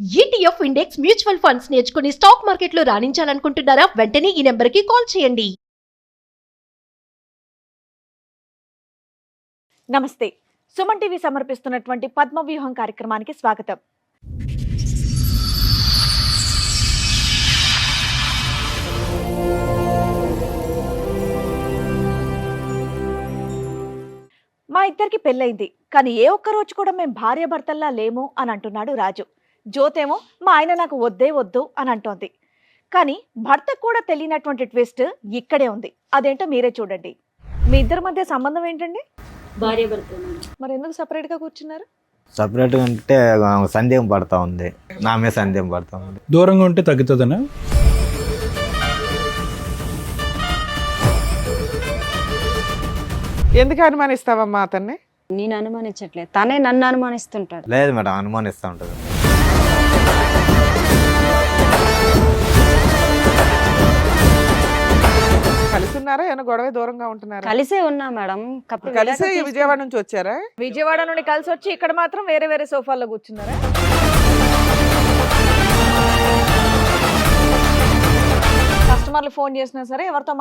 ETF index mutual funds నేర్చుకుని stock మార్కెట్లో రాణించాలనుకుంటున్నారా? వెంటనే ఈ నెంబర్కి కాల్ చేయండి. నమస్తే. సుమన్ టీవీ సమర్పిస్తున్నటువంటి పద్మవ్యూహం కార్యక్రమానికి స్వాగతం. మా ఇద్దరికి పెళ్ళైంది, కానీ ఏ ఒక్క రోజు కూడా మేము భార్యాభర్తల్లా లేము అని అంటున్నాడు రాజు. జ్యోతేమో మా ఆయన నాకు వద్దే వద్దు అని అంటోంది. కానీ భర్తకు కూడా తెలియనటువంటి ట్విస్ట్ ఇక్కడే ఉంది. అదేంటో మీరే చూడండి. మీ ఇద్దరి మధ్య సంబంధం ఏంటండి? భార్యాభర్త. మరి ఎందుకు సపరేట్ గా కూర్చున్నారు? సపరేట్గా ఉంటే సందేహం పడతా ఉంది, నా మీద సందేహం పడతా ఉంది. దూరంగా ఉంటే తగ్గుతుందనా? ఎందుకు అనుమానిస్తావమ్మా అతన్ని? నేను అనుమానించట్లేదు, తనే నన్ను అనుమానిస్తుంటాడు. లేదు మేడం, అనుమానిస్తూ ఉంటుంది. కలిసి ఉన్నారా? ఏమైనా గొడవ దూరంగా ఉంటున్నారా? కలిసే ఉన్నా మేడం. కలిసే విజయవాడ నుంచి వచ్చారా? విజయవాడ నుండి కలిసి వచ్చి ఇక్కడ మాత్రం వేరే వేరే సోఫాల్లో కూర్చున్నారా? కస్టమర్లు ఫోన్ చేసినా సరే ఎవరితో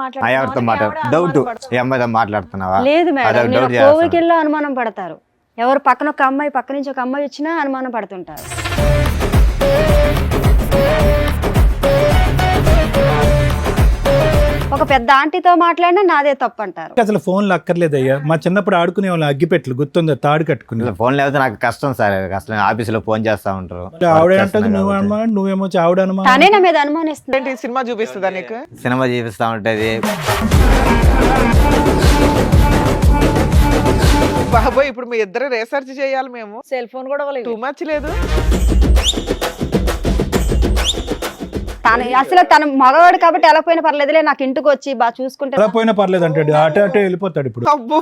డౌట్ ఈ అమ్మాయితో మాట్లాడుతున్నావా? లేదు మేడం, అదొక నేను doubt చేస్తాను. కోవికెళ్ళి అనుమానం పడతారు. ఎవరు పక్కన ఒక అమ్మాయి, పక్క నుంచి ఒక అమ్మాయి వచ్చినా అనుమానం పడుతుంటారు. ఒక పెద్ద ఆంటీతో మాట్లాడినా నాదే తప్పు అంటారు. అసలు ఫోన్లు అక్కర్లేదయ్యా. మా చిన్నప్పుడు ఆడుకునే వాళ్ళు అగ్గిపెట్లు గుర్తుందా? తాడు కట్టుకుని. ఫోన్ లేకపోతే నాకు కష్టం సార్. అసలు ఆఫీసులో ఫోన్ చేస్తా ఉంటారు. ఆవిడ అంటది నువ్వు అనుమానం, నువ్వేమో ఆవిడ అనుమానం. తనే నా మీద అనుమానిస్తుంది. ఏంటి సినిమా చూపిస్తుందా నీకు? సినిమా చూపిస్తా ఉంటది. బాబోయ్, ఇప్పుడు మీ ఇద్దరు రీసెర్చ్ చేయాలి మేము. సెల్ ఫోన్ కూడా టూ మచ్ లేదు. అసలు తన మగవాడు కాబట్టి ఎలా పోయినా పర్లేదులే, నాకు ఇంటికి వచ్చి బాగా చూసుకుంటే ఎలా పోయినా పర్లేదు అంటాడు. అటే అటే వెళ్ళిపోతాడు. ఇప్పుడు అబ్బో,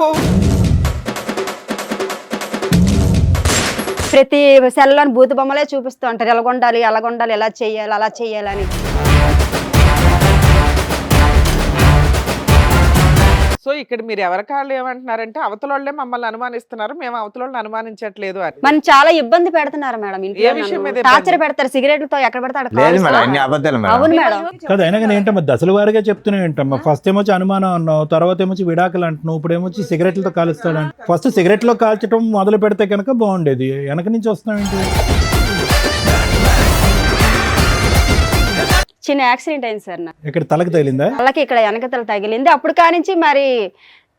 ప్రతి సెల్లోని బూతు బొమ్మలే చూపిస్తూ ఉంటారు. ఎలాగొండాలి, ఎలాగొండాలి, ఎలా చేయాలి, అలా చేయాలని. సో ఇక్కడ మీరు ఎవరి కాళ్ళు ఏమంటున్నారంటే అవతల వాళ్ళే మమ్మల్ని అనుమానిస్తున్నారు, మేము అవతల వాళ్ళని అనుమానించట్లేదు అని. మనం చాలా ఇబ్బంది పెడుతున్నారు మేడం. ఏ విషయం మీద టార్చర్ పెడతారు, సిగరెట్లతో ఎక్కడ పెడతాడు. లేదు మేడం, అన్ని అబద్ధాలు మేడం. అవును మేడం. కదా, అయినా కానీ ఏంటమ్మా దశల వారిగా చెప్తూనే ఏంటమ్మా. ఫస్ట్ ఏమొచ్చి అనుమానం అన్నావు, తర్వాత ఏమొచ్చి విడాకులు అంటున్నావు, ఇప్పుడు ఏమొచ్చి సిగరెట్లతో కాలుస్తాడు. ఫస్ట్ సిగరెట్లో కాల్చడం మొదలు పెడితే కనుక బాగుండేది. వెనక నుంచి వస్తున్నావేంటి? చిన్న యాక్సిడెంట్ అయింది సార్ నాకు. ఇక్కడ తలకు తగిలిందా? వాళ్ళకి ఇక్కడ వెనకతల తగిలింది. అప్పుడు కానించి మరి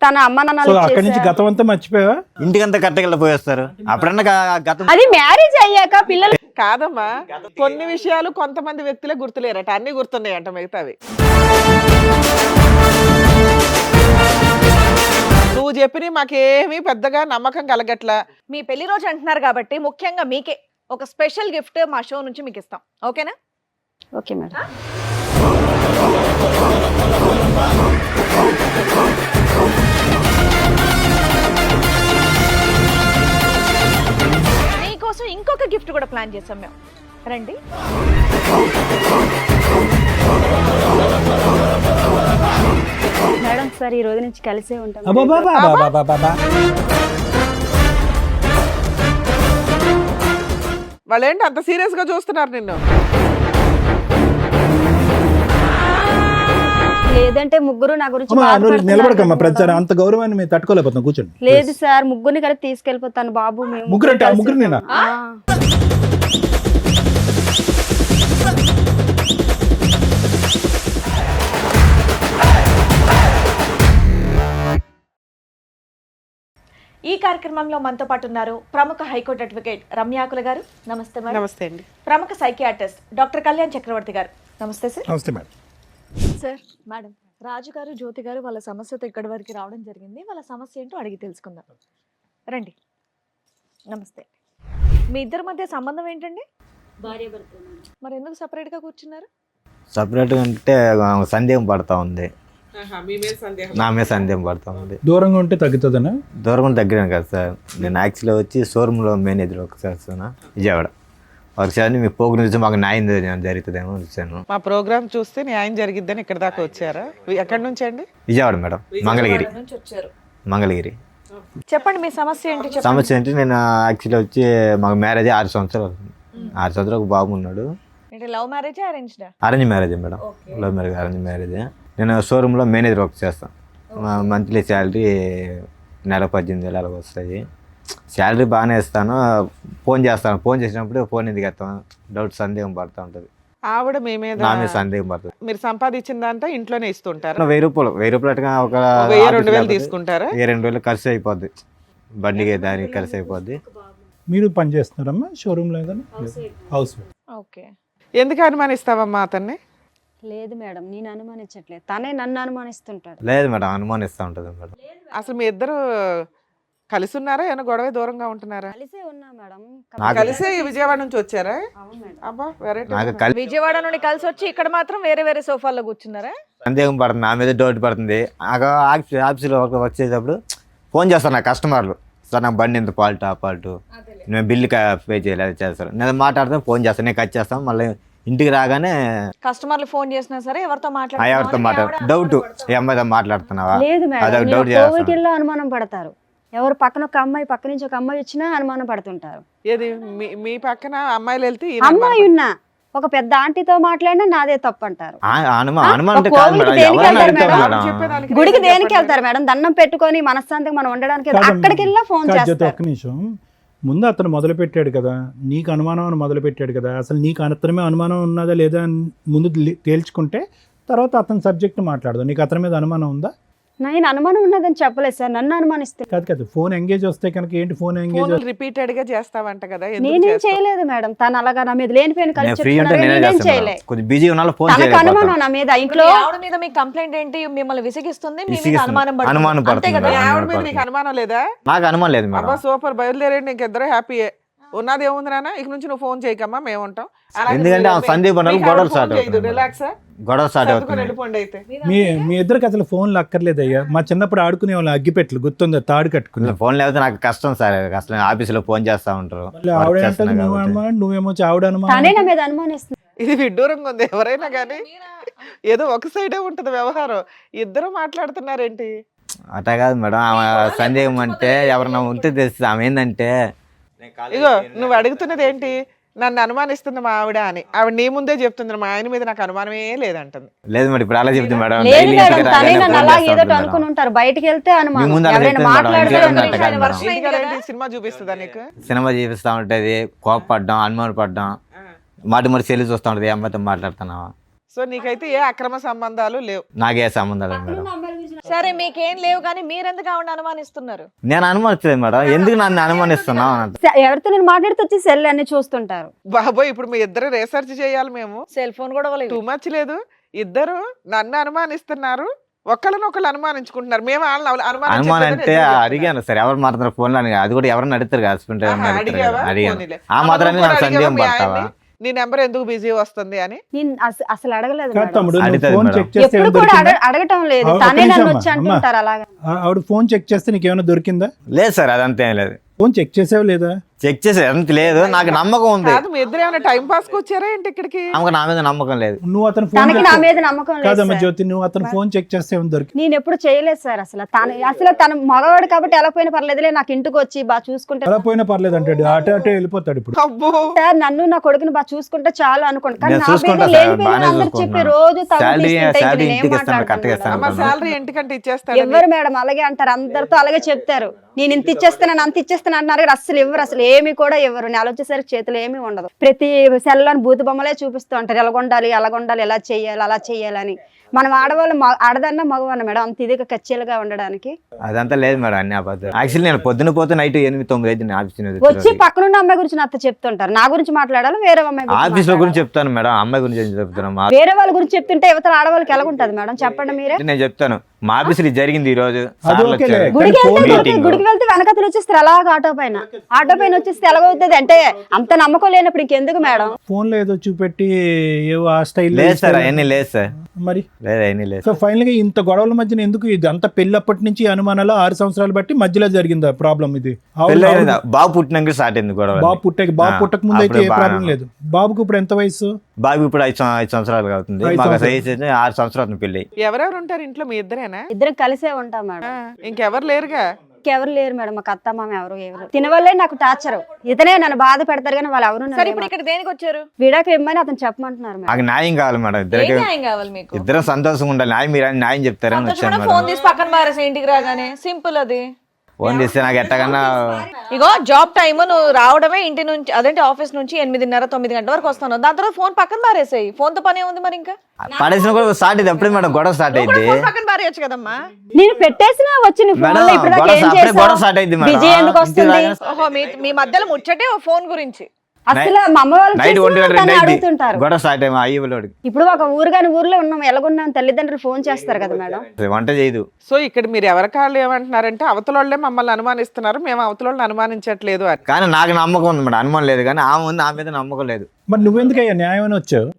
తన అమ్మ సో అక్కడి నుంచి గతం అంతా మర్చిపోయావా? ఇంటికంతా కట్టగల పోయేస్తారు. అప్పుడన్నా గతం అది మ్యారేజ్ అయ్యాక పిల్లలు కాదమ్మా, కొన్ని విషయాలు కొంతమంది వ్యక్తులే గుర్తులేరట, అన్ని గుర్తున్నాయంట మిగతావి. నువ్వు చెప్పిన మాకేమీ పెద్దగా నమ్మకం కలగట్లా. మీ పెళ్లి రోజు అంటున్నారు కాబట్టి ముఖ్యంగా మీకే ఒక స్పెషల్ గిఫ్ట్ మా షో నుంచి మీకు ఇస్తాం. ఓకేనా? Okay madam. మీకోసం ఇంకొక గిఫ్ట్ కూడా ప్లాన్ చేసాం మేము. రండి. మేడం సార్ ఈ రోజు నుంచి కలిసే ఉంటాం. అబ్బబ్బబ్బబ్బబ్బబ్బబ్బ. వాళ్ళేంటి అంత సీరియస్ గా చూస్తున్నారు నిన్ను? లేదంటే ముగ్గురు నా గురించి అమ్మా, నువ్వు బాధపడుతున్నారు నిలబడకమ్మా. కదా. ప్రతిసారి అంత గౌరవాన్ని మేము తట్టుకోలేకపోతున్నాం. కూర్చోండి. లేదు సార్, ముగ్గురిని కలిపి తీసుకెళ్ళిపోతాను బాబు. మేము ముగ్గురు అంటే ఆ కలిసి ముగ్గురు నేనా? ఆ. ఈ కార్యక్రమంలో మనతో పాటు ఉన్నారు ప్రముఖ హైకోర్టు అడ్వకేట్ రమ్యాకుల గారు. నమస్తే మేడం. నమస్తే అండి. ప్రముఖ సైకియాట్రిస్ట్ డాక్టర్ కళ్యాణ్ చక్రవర్తి గారు. నమస్తే సార్. నమస్తే మేడం. సార్, మేడం, రాజు గారు, జ్యోతి గారు వాళ్ళ సమస్యతో ఇక్కడి వరకు రావడం జరిగింది. వాళ్ళ సమస్య ఏంటో అడిగి తెలుసుకుందాం. రండి. నమస్తే. మీ ఇద్దరి మధ్య సంబంధం ఏంటండి? భార్యాభర్త. మరి ఎందుకు సపరేట్ గా కూర్చున్నారు? సపరేట్గా ఉంటే సందేహం పడతా ఉంది, నా మీద సందేహం పడతా ఉంది. దూరంగా ఉంటే తగ్గుతుందనా? దూరం తగ్గినాను కదా సార్. నేను యాక్చువల్గా వచ్చి షోరూంలో మేనేజర్ ఒకసారి విజయవాడ ఒకసారి మీ ప్రోగ్రామ్ చూసి మాకు న్యాయం జరుగుతుందేమో వచ్చాను. మా ప్రోగ్రామ్ చూస్తే న్యాయం జరిగిద్దని ఇక్కడ దాకా వచ్చారా? ఎక్కడి నుంచి అండి? విజయవాడ మేడం, మంగళగిరి. నుంచి వచ్చారు. మంగళగిరి. చెప్పండి మీ సమస్య ఏంటి? సమస్య ఏంటి, నేను యాక్చువల్లీ వచ్చి మాకు మ్యారేజ్ 6 సంవత్సరాలు అవుతుంది. 6 సంవత్సరాలు ఒక బాబు ఉన్నాడు. అంటే love marriage arranged? Arrange marriage madam. Love marriage, arrange marriage. నేను షోరూంలో మేనేజర్ వర్క్ చేస్తాను. మంత్లీ శాలరీ నెల 18,000 అలా వస్తాయి. శాలరీ బాగానే ఇస్తాను. ఫోన్ చేస్తాను. ఫోన్ చేసినప్పుడు ఫోన్ ఎందుకు ఎత్తాను డౌట్, సందేహం పడుతూ ఉంటుంది. ఆవిడ మీ మీద నా మీద సందేహం పడుతుంది. మీరు సంపాదించిందంతా ఇంట్లోనే ఇస్తుంటారు. 1000 రూపాయలు అట్లా ఒక 2,000 తీసుకుంటారా? 2,000 ఖర్చు అయిపోద్ది, బండికి దానికి ఖర్చు అయిపోద్ది. మీరు పని చేస్తున్నారమ్మా షోరూంలో ఏదైనా? House wife. ఓకే. ఎందుకు అనుమానిస్తావమ్మా అతన్ని? లేదు మేడం, నేను అనుమానించట్లేదు, తనే నన్ను అనుమానిస్తుంటాడు. లేదు మేడం, అనుమానిస్తూ ఉంటుంది మేడం. అసలు మీ ఇద్దరు కలిసి ఉన్నారా, ఏమైనా గొడవ దూరంగా ఉంటున్నారా? కలిసే ఉన్నా మేడం. కలిసే విజయవాడ నుంచి వచ్చారా? అవును మేడం. అబ్బా వెరైటీ. నాకు కలిసి విజయవాడ నుండి కలిసి వచ్చి ఇక్కడ మాత్రం వేరే వేరే సోఫాల్లో కూర్చున్నారా? సందేహం పడుతుంది, నా మీద డౌట్ పడుతుంది. ఆఫీస్లో వర్క్ చేసేటప్పుడు ఫోన్ చేస్తాను నా కస్టమర్లు, సార్ నాకు బండి ఎంత ఫాల్ట్, ఆ ఫాల్ట్, నేను బిల్లు పే చేయాలి, అది చేస్తారు. నేను మాట్లాడితే ఫోన్ చేస్తాను, నేను కట్ చేస్తాను. మళ్ళీ ఇంటికి రాగానే కస్టమర్లు ఫోన్ చేసినా సరే ఎవరితో ఎవరితో డౌట్, ఈ అమ్మాయితో మాట్లాడుతున్నావా, లేదు అదొక మేడం, డౌట్ కోవికిల్లో అనుమానం పడతారు. ఎవరు పక్కన ఒక అమ్మాయి, పక్క నుంచి ఒక అమ్మాయి వచ్చినా అనుమానం పడుతుంటారు. ఏది మీ పక్కన అమ్మాయిలు వెళ్తే అమ్మాయి ఉన్నా ఒక పెద్ద ఆంటీతో మాట్లాడినా నాదే తప్పు అంటారు. అనుమానం గుడికి దేనికి వెళ్తారు మేడం? దండం పెట్టుకొని మనశ్శాంతిగా మనం ఉండడానికి అక్కడికి వెళ్ళా ఫోన్ చేస్తారు. ఒక్క నిమిషం, ముందు అతను మొదలు పెట్టాడు కదా, నీకు అనుమానం అని మొదలు పెట్టాడు కదా, అసలు నీకు అతని అనుమానం ఉన్నదా లేదా అని ముందు తేల్చుకుంటే తర్వాత అతని సబ్జెక్ట్ మాట్లాడదు. నీకు అతని మీద అనుమానం ఉందా? నేను అనుమానం ఉన్నదని చెప్పలేదు సార్, నన్ను అనుమానిస్తే. కాదు ఫోన్ ఎంగేజ్ వస్తే కనుక ఏంటి, ఫోన్ ఎంగేజ్ రిపీటెడ్ గా చేస్తావంట కదా? నేనేం చేయలేదు మేడం, తను అలాగా నా మీద లేనిపోయిన తనకు అనుమానం నా మీద. ఇంట్లో ఆవిడ మీద మీకు కంప్లైంట్ ఏంటి? మిమ్మల్ని విసిగిస్తుంది, మీ మీద అనుమానం అనుమానం పడుతుంది. అంతే కదా? ఆవిడ మీద నీకు అనుమానం లేదా? నాకు అనుమానం లేదు మేడం. అబ్బా సూపర్, బయలుదేరండి, ఇంకిద్దరు హ్యాపీయే. ఉన్నది ఏముంది నాన్న, ఇక నుంచి నువ్వు ఫోన్ చేయకమ్మా, మేము ఉంటాం. ఎందుకంటే సందీప్ గొడవలు స్టార్ట్ రిలాక్స్, గొడవ స్టార్ట్ అవుతుంది. వెళ్ళిపోండి అయితే. మీ ఇద్దరికి అసలు ఫోన్లు అక్కర్లేదయ్యా. మా చిన్నప్పుడు ఆడుకునే వాళ్ళు అగ్గిపెట్లు గుర్తుందా, తాడు కట్టుకుని. ఫోన్ లేకపోతే నాకు కష్టం సార్, అసలు ఆఫీసులో ఫోన్ చేస్తా ఉంటారు. ఆవిడ అంటది నువ్వేమో ఆవిడ తనే నా మీద అనుమానిస్తుంది. ఇది విడ్డూరంగా ఉంది. ఎవరైనా కానీ ఏదో ఒక సైడే ఉంటది వ్యవహారం, ఇద్దరు మాట్లాడుతున్నారేంటి? అట్లా కాదు మేడం, ఆమె సందేహం అంటే ఎవరన్నా ఉంటే తెలుస్తుంది. ఆమె ఏంటంటే ఇగో నువ్వు అడుగుతున్నది ఏంటి, నన్ను అనుమానిస్తుంది మా ఆవిడ అని. ఆవిడ నీ ముందే చెప్తుంది, మా ఆయన మీద నాకు అనుమానమే లేదంటుంది. లేదు మేడం, ఇప్పుడు అలా చెప్తుంది మేడం. లేదు మేడం, తనే నన్ను అలా ఏదో అనుకుని ఉంటారు. బయటికి వెళ్తే అనుమానం, ఎవరైనా మాట్లాడితే సినిమా చూపిస్తుందా నీకు? సినిమా చూపిస్తా ఉంటది, కోపపడ్డాం, అనుమానం పడ్డాం, మాట సెల్లి చూస్తా ఉంటది, అమ్మాయితో మాట్లాడుతున్నావా. సో నీకైతే ఏ అక్రమ సంబంధాలు లేవు? నాకే సంబంధాలు మేడం. సరే మీకేం లేవు, కానీ మీరెందుకు ఆవిడ అనుమానిస్తున్నారు? నేను అనుమానించలేదు మేడం, ఎందుకు నన్ను అనుమానిస్తున్నావు అన్నట్టు. ఎవరితో నేను మాట్లాడితే వచ్చి సెల్ అన్ని చూస్తుంటారు. బాబోయ్, ఇప్పుడు మీ ఇద్దరు రీసెర్చ్ చేయాలి మేము. సెల్ ఫోన్ కూడా టూ మచ్ లేదు, ఇద్దరు నన్ను అనుమానిస్తున్నారు, ఒకళ్ళనొకళ్ళు అనుమానించుకుంటున్నారు. మేము అనుమానం అంటే అడిగాను సార్, ఎవరు మాట్లాడుతున్నారు ఫోన్ లో, అది కూడా ఎవరన్నా అడుగుతారు కదా, హస్బెండ్ అడిగాను. ఆ మాత్రం నాకు సందేహం పడతావా, నీ నెంబర్ ఎందుకు బిజీ వస్తుంది అని? నేను అసలు అడగలేదు కాదు మేడం. తమ్ముడు, నువ్వు అడుగుతాది ఫోన్ మేడం. చెక్ చేస్తే ఎప్పుడు ఏమైనా కూడా దొరికిందా? అడగటం లేదు, ఒక్క తనే నిమిషం నన్ను అమ్మా, వచ్చి అంటుంటారు అలాగా. ఆవిడ ఫోన్ చెక్ చేస్తే నీకేమైనా దొరికిందా? లేదు సార్, అదంతా ఏం లేదు. ఫోన్ చెక్ చేసావు లేదా? చెక్ చేసే అంత లేదు, నాకు నమ్మకం ఉంది. కాదు, మీ ఇద్దరు ఏమైనా టైం పాస్ కి వచ్చారా ఏంటి ఇక్కడికి? ఆమెకు నా మీద నమ్మకం లేదు. నువ్వు అతను తనకి నా మీద నమ్మకం లేదు కాదమ్మా సార్. జ్యోతి, నువ్వు అతను ఫోన్ చెక్ చేస్తే ఏమైనా దొరికింది? నేను ఎప్పుడు చేయలేదు సార్. అసలు తన మగవాడు కాబట్టి ఎలా పోయినా పర్లేదులే, నాకు ఇంటికి వచ్చి బాగా చూసుకుంటే అలా పోయినా పర్లేదు అంటాడు, అటే అటే వెళ్ళిపోతాడు. ఇప్పుడు అబ్బో, సార్ నన్ను నా కొడుకుని బాగా చూసుకుంటే చాలు అనుకోండి, కానీ నేను నా చూసుకుంటా పేరు సార్, లేని పేరు బాగానే అందరు చెప్పి చూసుకుంటున్నాను. రోజు తగులు శాలరీ తీస్తుంటే ఇంక శాలరీ నేనేం ఇంటికి ఇస్తాను, మాట్లాడతాను కరెక్ట్గా ఇస్తాను. అమ్మ శాలరీ ఇంటికంటే ఇచ్చేస్తాడు. ఎవరు మేడం అలాగే అంటారు, అందరితో అలాగే చెప్తారు. నేను ఇంత ఇచ్చేస్తాను అంత ఇచ్చేస్తాను అంటున్నారు కానీ అసలు ఇవ్వరు, అసలు ఏమి కూడా ఇవ్వరు. నెల వచ్చేసరికి చేతులు ఏమీ ఉండదు. ప్రతి సెల్లోని భూత బొమ్మలే చూపిస్తూ ఉంటారు, ఎలాగొండాలి అలాగొండాలి, ఎలా చెయ్యాలి అలా చెయ్యాలని. మనం ఆడవాళ్ళు ఆడదన్నా మగవన్న మేడం అంత ఇదిగా కచ్చేలుగా ఉండడానికి. అదంతా లేదు మేడం, అన్ని అబద్ధాలు. యాక్చువల్లీ నేను పొద్దున పోతే నైట్ 8-9 అయితే ఆఫీస్ వచ్చి పక్కనున్న అమ్మాయి గురించి నాతో చెప్తుంటారు. నా గురించి మాట్లాడాలి, వేరే అమ్మాయి ఆఫీస్ లో గురించి గురించి చెప్తాను మేడం, అమ్మాయి గురించి ఏం చెప్తాను. వేరే వాళ్ళ గురించి చెప్తుంటే యువతల ఆడవాళ్ళకి ఎలా ఉంటది మేడం చెప్పండి మీరే. నేను చెప్తాను, మా ఆఫీస్ లో జరిగింది ఈ రోజు. అది ఓకేలే. గుడికి ఫోన్ వెళ్తే గుడికి వెళ్తే వెనకతలు వచ్చేస్తారు అలాగ ఆటో పైన వచ్చేస్తే ఎలాగవుతుంది అంటే అంత నమ్మకం లేనప్పుడు ఇంకెందుకు మేడం. ఫోన్ లో ఏదో చూపెట్టి ఏవో ఆ స్టైల్ లేదు సార్, అవన్నీ లేదు సార్, మరి లేదు అవన్నీ లేదు. సో ఫైనల్ గా ఇంత గొడవల మధ్యన ఎందుకు ఇది అంత పెళ్ళప్పటి నుంచి అనుమానాలు 6 సంవత్సరాలు బట్టి మధ్యలో జరిగిందా ప్రాబ్లం? ఇది బాబు పుట్టినాక స్టార్ట్ అయింది గొడవ. బాబు పుట్టక ముందు అయితే ఏ ప్రాబ్లం లేదు. బాబుకు ఇప్పుడు ఎంత వయసు? బాబు ఇప్పుడు 5 సంవత్సరాలు అవుతుంది. మాకు వయసు 6 సంవత్సరాలు పెళ్లి. ఎవరెవరు ఉంటారు ఇంట్లో? మీ ఇద్దరేనా? ఇద్దరం కలిసే ఉంటాం మేడం. ఇంకెవరు లేరుగా? ఎవరు లేరు మేడం, మాకు అత్త మామ ఎవరు తినవల్లే నాకు టార్చర్. ఇతనే నన్ను బాధ పెడతారు కానీ వాళ్ళు ఎవరు సరే ఇప్పుడు ఇక్కడ దేనికి వచ్చారు? విడాకులు ఇమ్మని అతను చెప్పమంటున్నారు మేడం. నాకు న్యాయం కావాలి మేడం, ఏం ఇద్దరికి న్యాయం కావాలి మీకు? ఇద్దరం సంతోషంగా ఉండాలి. మీరు న్యాయం చెప్తారని వచ్చాను ఫోన్ మేడం. తీసి పక్కన పారేసి ఇంటికి రాగానే సింపుల్ అది. ఫోన్ చేస్తే నాకు ఎట్టకన్నా ఇగో జాబ్ టైమ్ నువ్వు రావడమే ఇంటి నుంచి, అదేంటి ఆఫీస్ నుంచి 8:30 9 గంటల వరకు వస్తాను. దాని తర్వాత ఫోన్ పక్కన పారేసాయి. ఫోన్ తో పని ఉంది మరి ఇంకా పడేసిన కూడా స్టార్ట్ అయింది అప్పుడే మేడం, గొడవ స్టార్ట్ అయింది ఫోన్ పక్కన పారేయచ్చు కదమ్మా. నేను పెట్టేసినా వచ్చి నీ ఫోన్ లో మేడం, ఇప్పుడు గొడవ ఏం అప్పుడే గొడవ చేసావు? స్టార్ట్ అయింది మేడం. బిజీ ఎందుకు వస్తుంది? ఓహో మీ మధ్యలో ముచ్చటే ఓ ఫోన్ గురించి. అసలు మా అమ్మ వాళ్ళు నైట్ చేసినా 1:00 తను 2 అడుగుతుంటారు. గొడవ స్టార్ట్ అయ్యి అయ్యలోడికి ఇప్పుడు ఒక ఊరుగాని ఉన్నాం, ఎలాగున్నాం తల్లిదండ్రులు ఫోన్ చేస్తారు కదా మేడం. వంట చేయదు. సో ఇక్కడ మీరు ఎవరికాళ్ళు ఏమంటున్నారంటే అవతలోళ్ళే మమ్మల్ని అనుమానిస్తున్నారు, మేము అవతలోళ్ళని అనుమానించట్లేదు అని. కానీ నాకు నమ్మకం ఉంది మేడం, అనుమానం లేదు. కానీ ఆమె ఉంది, ఆమె మీద నమ్మకం లేదు. మరి నువ్వెందుకయ్యా న్యాయం అని వచ్చావు?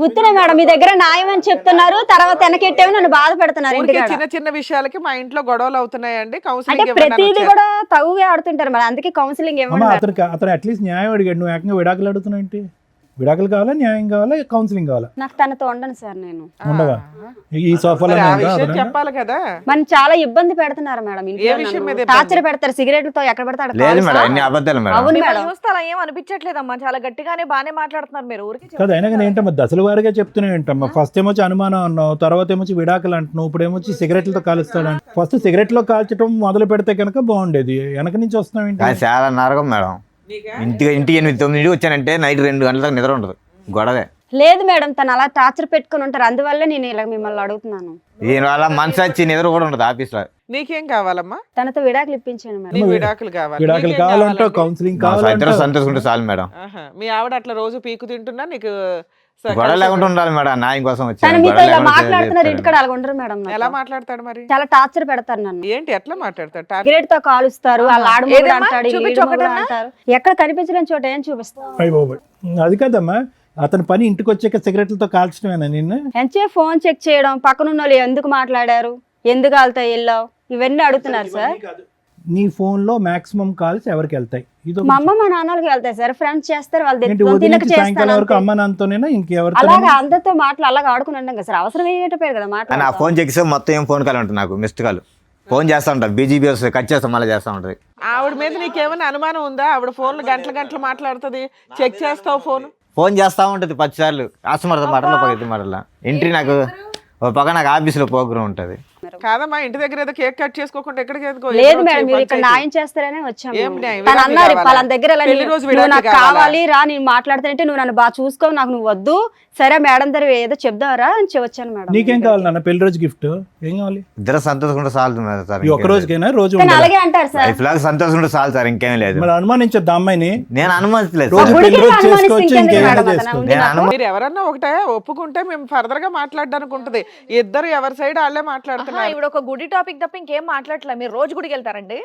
ఉత్తరే మేడం మీ దగ్గర న్యాయం అని చెప్తున్నారు, తర్వాత వెనకెట్టేమో నన్ను బాధ పెడుతున్నారు ఊరికే ఇంటికాడ. చిన్న చిన్న విషయాలకి మా ఇంట్లో గొడవలు అవుతున్నాయండి, అంటే కౌన్సిలింగ్ ప్రతిదీ కూడా తగువే ఆడుతుంటారు మేడం, అందుకే కౌన్సిలింగ్ అమ్మ ఇవ్వండి. అతను అట్లీస్ట్ న్యాయం అడిగాడు, నువ్వు ఏకంగా విడాకులు అడుగుతున్నావు ఏంటి? విడాకులు కావాలా, న్యాయం కావాలా, కౌన్సిలింగ్ కావాలా? నాకు తనతో ఉండను సార్ నేను. ఉండవా? ఈ సోఫాలో ఆ విషయం చెప్పాలి కదా. మన చాలా ఇబ్బంది పెడుతున్నారు మేడం ఏ విషయం మీద ఇంట్లో. ఇబ్బంది? టార్చర్ పెడతారు, సిగరెట్లతో ఎక్కడ పెడతాడు. లేదు మేడం, అన్ని అబద్ధాలు మేడం. అవును మిమ్మల్ని మేడం. చూస్తే అలా ఏం అనిపించట్లేదమ్మా, చాలా గట్టిగానే బానే మాట్లాడుతున్నారు మీరు. ఊరికి కదా అయినా కానీ ఏంటమ్మా దశల వారిగా చెప్తూనే ఏంటమ్మా? ఫస్ట్ ఏమొచ్చి అనుమానం అన్నావు, తర్వాత ఏమొచ్చి విడాకులు అంటున్నావు, ఇప్పుడు ఏమొచ్చి సిగరెట్లతో కాలుస్తాడు. ఫస్ట్ సిగరెట్లో కాల్చడం మొదలు పెడితే కనుక బాగుండేది, వెనక నుంచి వస్తున్నావు ఏంటి? కానీ చాలా నరకం మేడం. ఇంటికి 8 9 వచ్చానంటే నైట్ 2 గంటల దాకా నిద్ర ఉండదు, గొడవే. లేదు మేడం, తను అలా టార్చర్ పెట్టుకుని ఉంటారు, అందువల్లే నేను ఇలా మిమ్మల్ని అడుగుతున్నాను. దీనివల్ల మనసు వచ్చి నిద్ర కూడా ఉండదు ఆఫీస్లో. నీకేం కావాలమ్మా? తనతో విడాకులు ఇప్పించాను మేడం. నీకు విడాకులు కావాలి. విడాకులు నీకేం కావాలంటావు, కావాలండి? కౌన్సిలింగ్ ఇద్దరు కావాలంటావు. సంతోషంగా చాలు మేడం. ఆహా. మీ ఆవిడ అట్లా రోజు పీకు తింటున్నా నీకు గొడవ లేకుండా ఉండాలి మేడం, న్యాయం కోసం తను వచ్చాను. మీతో గొడవ ఇలా లేకుండా మాట్లాడుతున్నారు, చేస్తాడు. ఇంటికాడ అలా ఉండరు మేడం నాతో. ఎలా మాట్లాడతాడు మరి? చాలా టార్చర్ పెడతారు నన్ను. ఏంటి ఎట్లా మాట్లాడతాడు? సిగరెట్ తో కాలుస్తారు, వాళ్ళు ఆడమూడు ఏదమ్మా? అంటాడు, చూపించు ఈడు మొగుడు ఒకటన్నా? అంటారు. ఎక్కడ కనిపించలేని చోట ఏం చూపిస్తారు? అయ్య బాబోయ్. అది కాదమ్మా, అతని పని ఇంటికి వచ్చాక సిగరెట్లతో కాల్చడమేనా నిన్ను? ఎంచే ఫోన్ చెక్ చేయడం, పక్కనున్న వాళ్ళు ఎందుకు మాట్లాడారు, ఎందుకు వాళ్ళతో వెళ్ళావు, ఇవన్నీ అడుగుతున్నారు సార్. నీ ఫోన్ లో మాక్సిమం కాల్స్ ఎవరికి వెళ్తాయి? ఇది మా అమ్మ మా నాన్నలకి వెళ్తాయి సార్, ఫ్రెండ్స్ చేస్తారు, వాళ్ళు ఏంటి తెచ్చుకొని ఉదయం తినక నుంచి సాయంకాలం వరకు చేస్తాను. అమ్మ నాన్నతోనేనా ఇంకెవరితో? అలాగా అందరితో మాటలు అలాగా ఆడుకుని ఉంటాం కదా సార్, అవసరం ఏంటో కదా కానీ ఆ మాట్లాడు. ఫోన్ చెక్కిస్తే మొత్తం ఏం ఫోన్ కాల్ ఉంటుంది, నాకు మిస్డ్ కాల్. ఫోన్ చేస్తా ఉంటా, బీజీబీ వస్తుంది, కట్ చేస్తా, మళ్ళీ చేస్తా ఉంటుంది. ఆవిడ మీద నీకేమైనా అనుమానం ఉందా? ఆవిడ ఫోన్లు గంటలు మాట్లాడుతుంది, చెక్ చేస్తావు ఫోన్? ఫోన్ చేస్తా ఉంటుంది 10 సార్లు. కస్టమర్తో మాటలు పగిద్ది మాటల ఎంట్రీ. నాకు ఒక పక్క నాకు ఆఫీస్లో ప్రోగ్రామ్ ఉంటుంది. కాదమ్మా, ఇంటి దగ్గర ఏదో కేక్ కట్ చేసుకోకుండా ఎక్కడికి ఎందుకో? లేదు మేడం, మీరు ఇక్కడ న్యాయం చేస్తారనే వచ్చాము. ఏం న్యాయం? తను విడాకులు అన్నారు కావాలా? వాళ్ళ దగ్గర ఇలా పెళ్లి నువ్వు రోజు విడాకులు నాకు కావాలా? కావాలి రా, నేను మాట్లాడుతానంటే నువ్వు నన్ను బాగా చూసుకో, నాకు నువ్వు వద్దు, సరే మేడం దగ్గర ఏదో చెప్దావరా అని వచ్చాను మేడం. నీకేం కావాలి నాన్న? పెళ్లి రోజు గిఫ్ట్ ఏం కావాలి? ఇద్దరు సంతోషంగా చాలు సార్. ఈ ఒక్క రోజుకైనా రోజు కానీ ఉండాలి. అలాగే అంటారు సార్. లైఫ్ లాగా సంతోషంగా చాలు సార్, ఇంకేం లేదు. మరి అనుమానించద్దు అమ్మాయిని. నేను అనుమతిలేదు రోజు సార్. పెళ్లి రోజు గుడికి చేసుకోవచ్చు, అనుమానిస్తే ఇంకేమైనా ఇంకేం మేడం చేసుకోవచ్చు. అతను? నేను అనుమతి మీరు ఎవరన్నా ఒకటే ఒప్పుకుంటే మేము ఫర్దర్ గా మాట్లాడడానికి ఉంటది. ఇద్దరు ఎవరి సైడ్ వాళ్ళే మాట్లాడుతున్నారు. ఇప్పుడు ఒక గుడి టాపిక్ తప్ప ఇంకేం మాట్లాడట్లే. మీరు రోజు గుడికి వెళ్తారండి?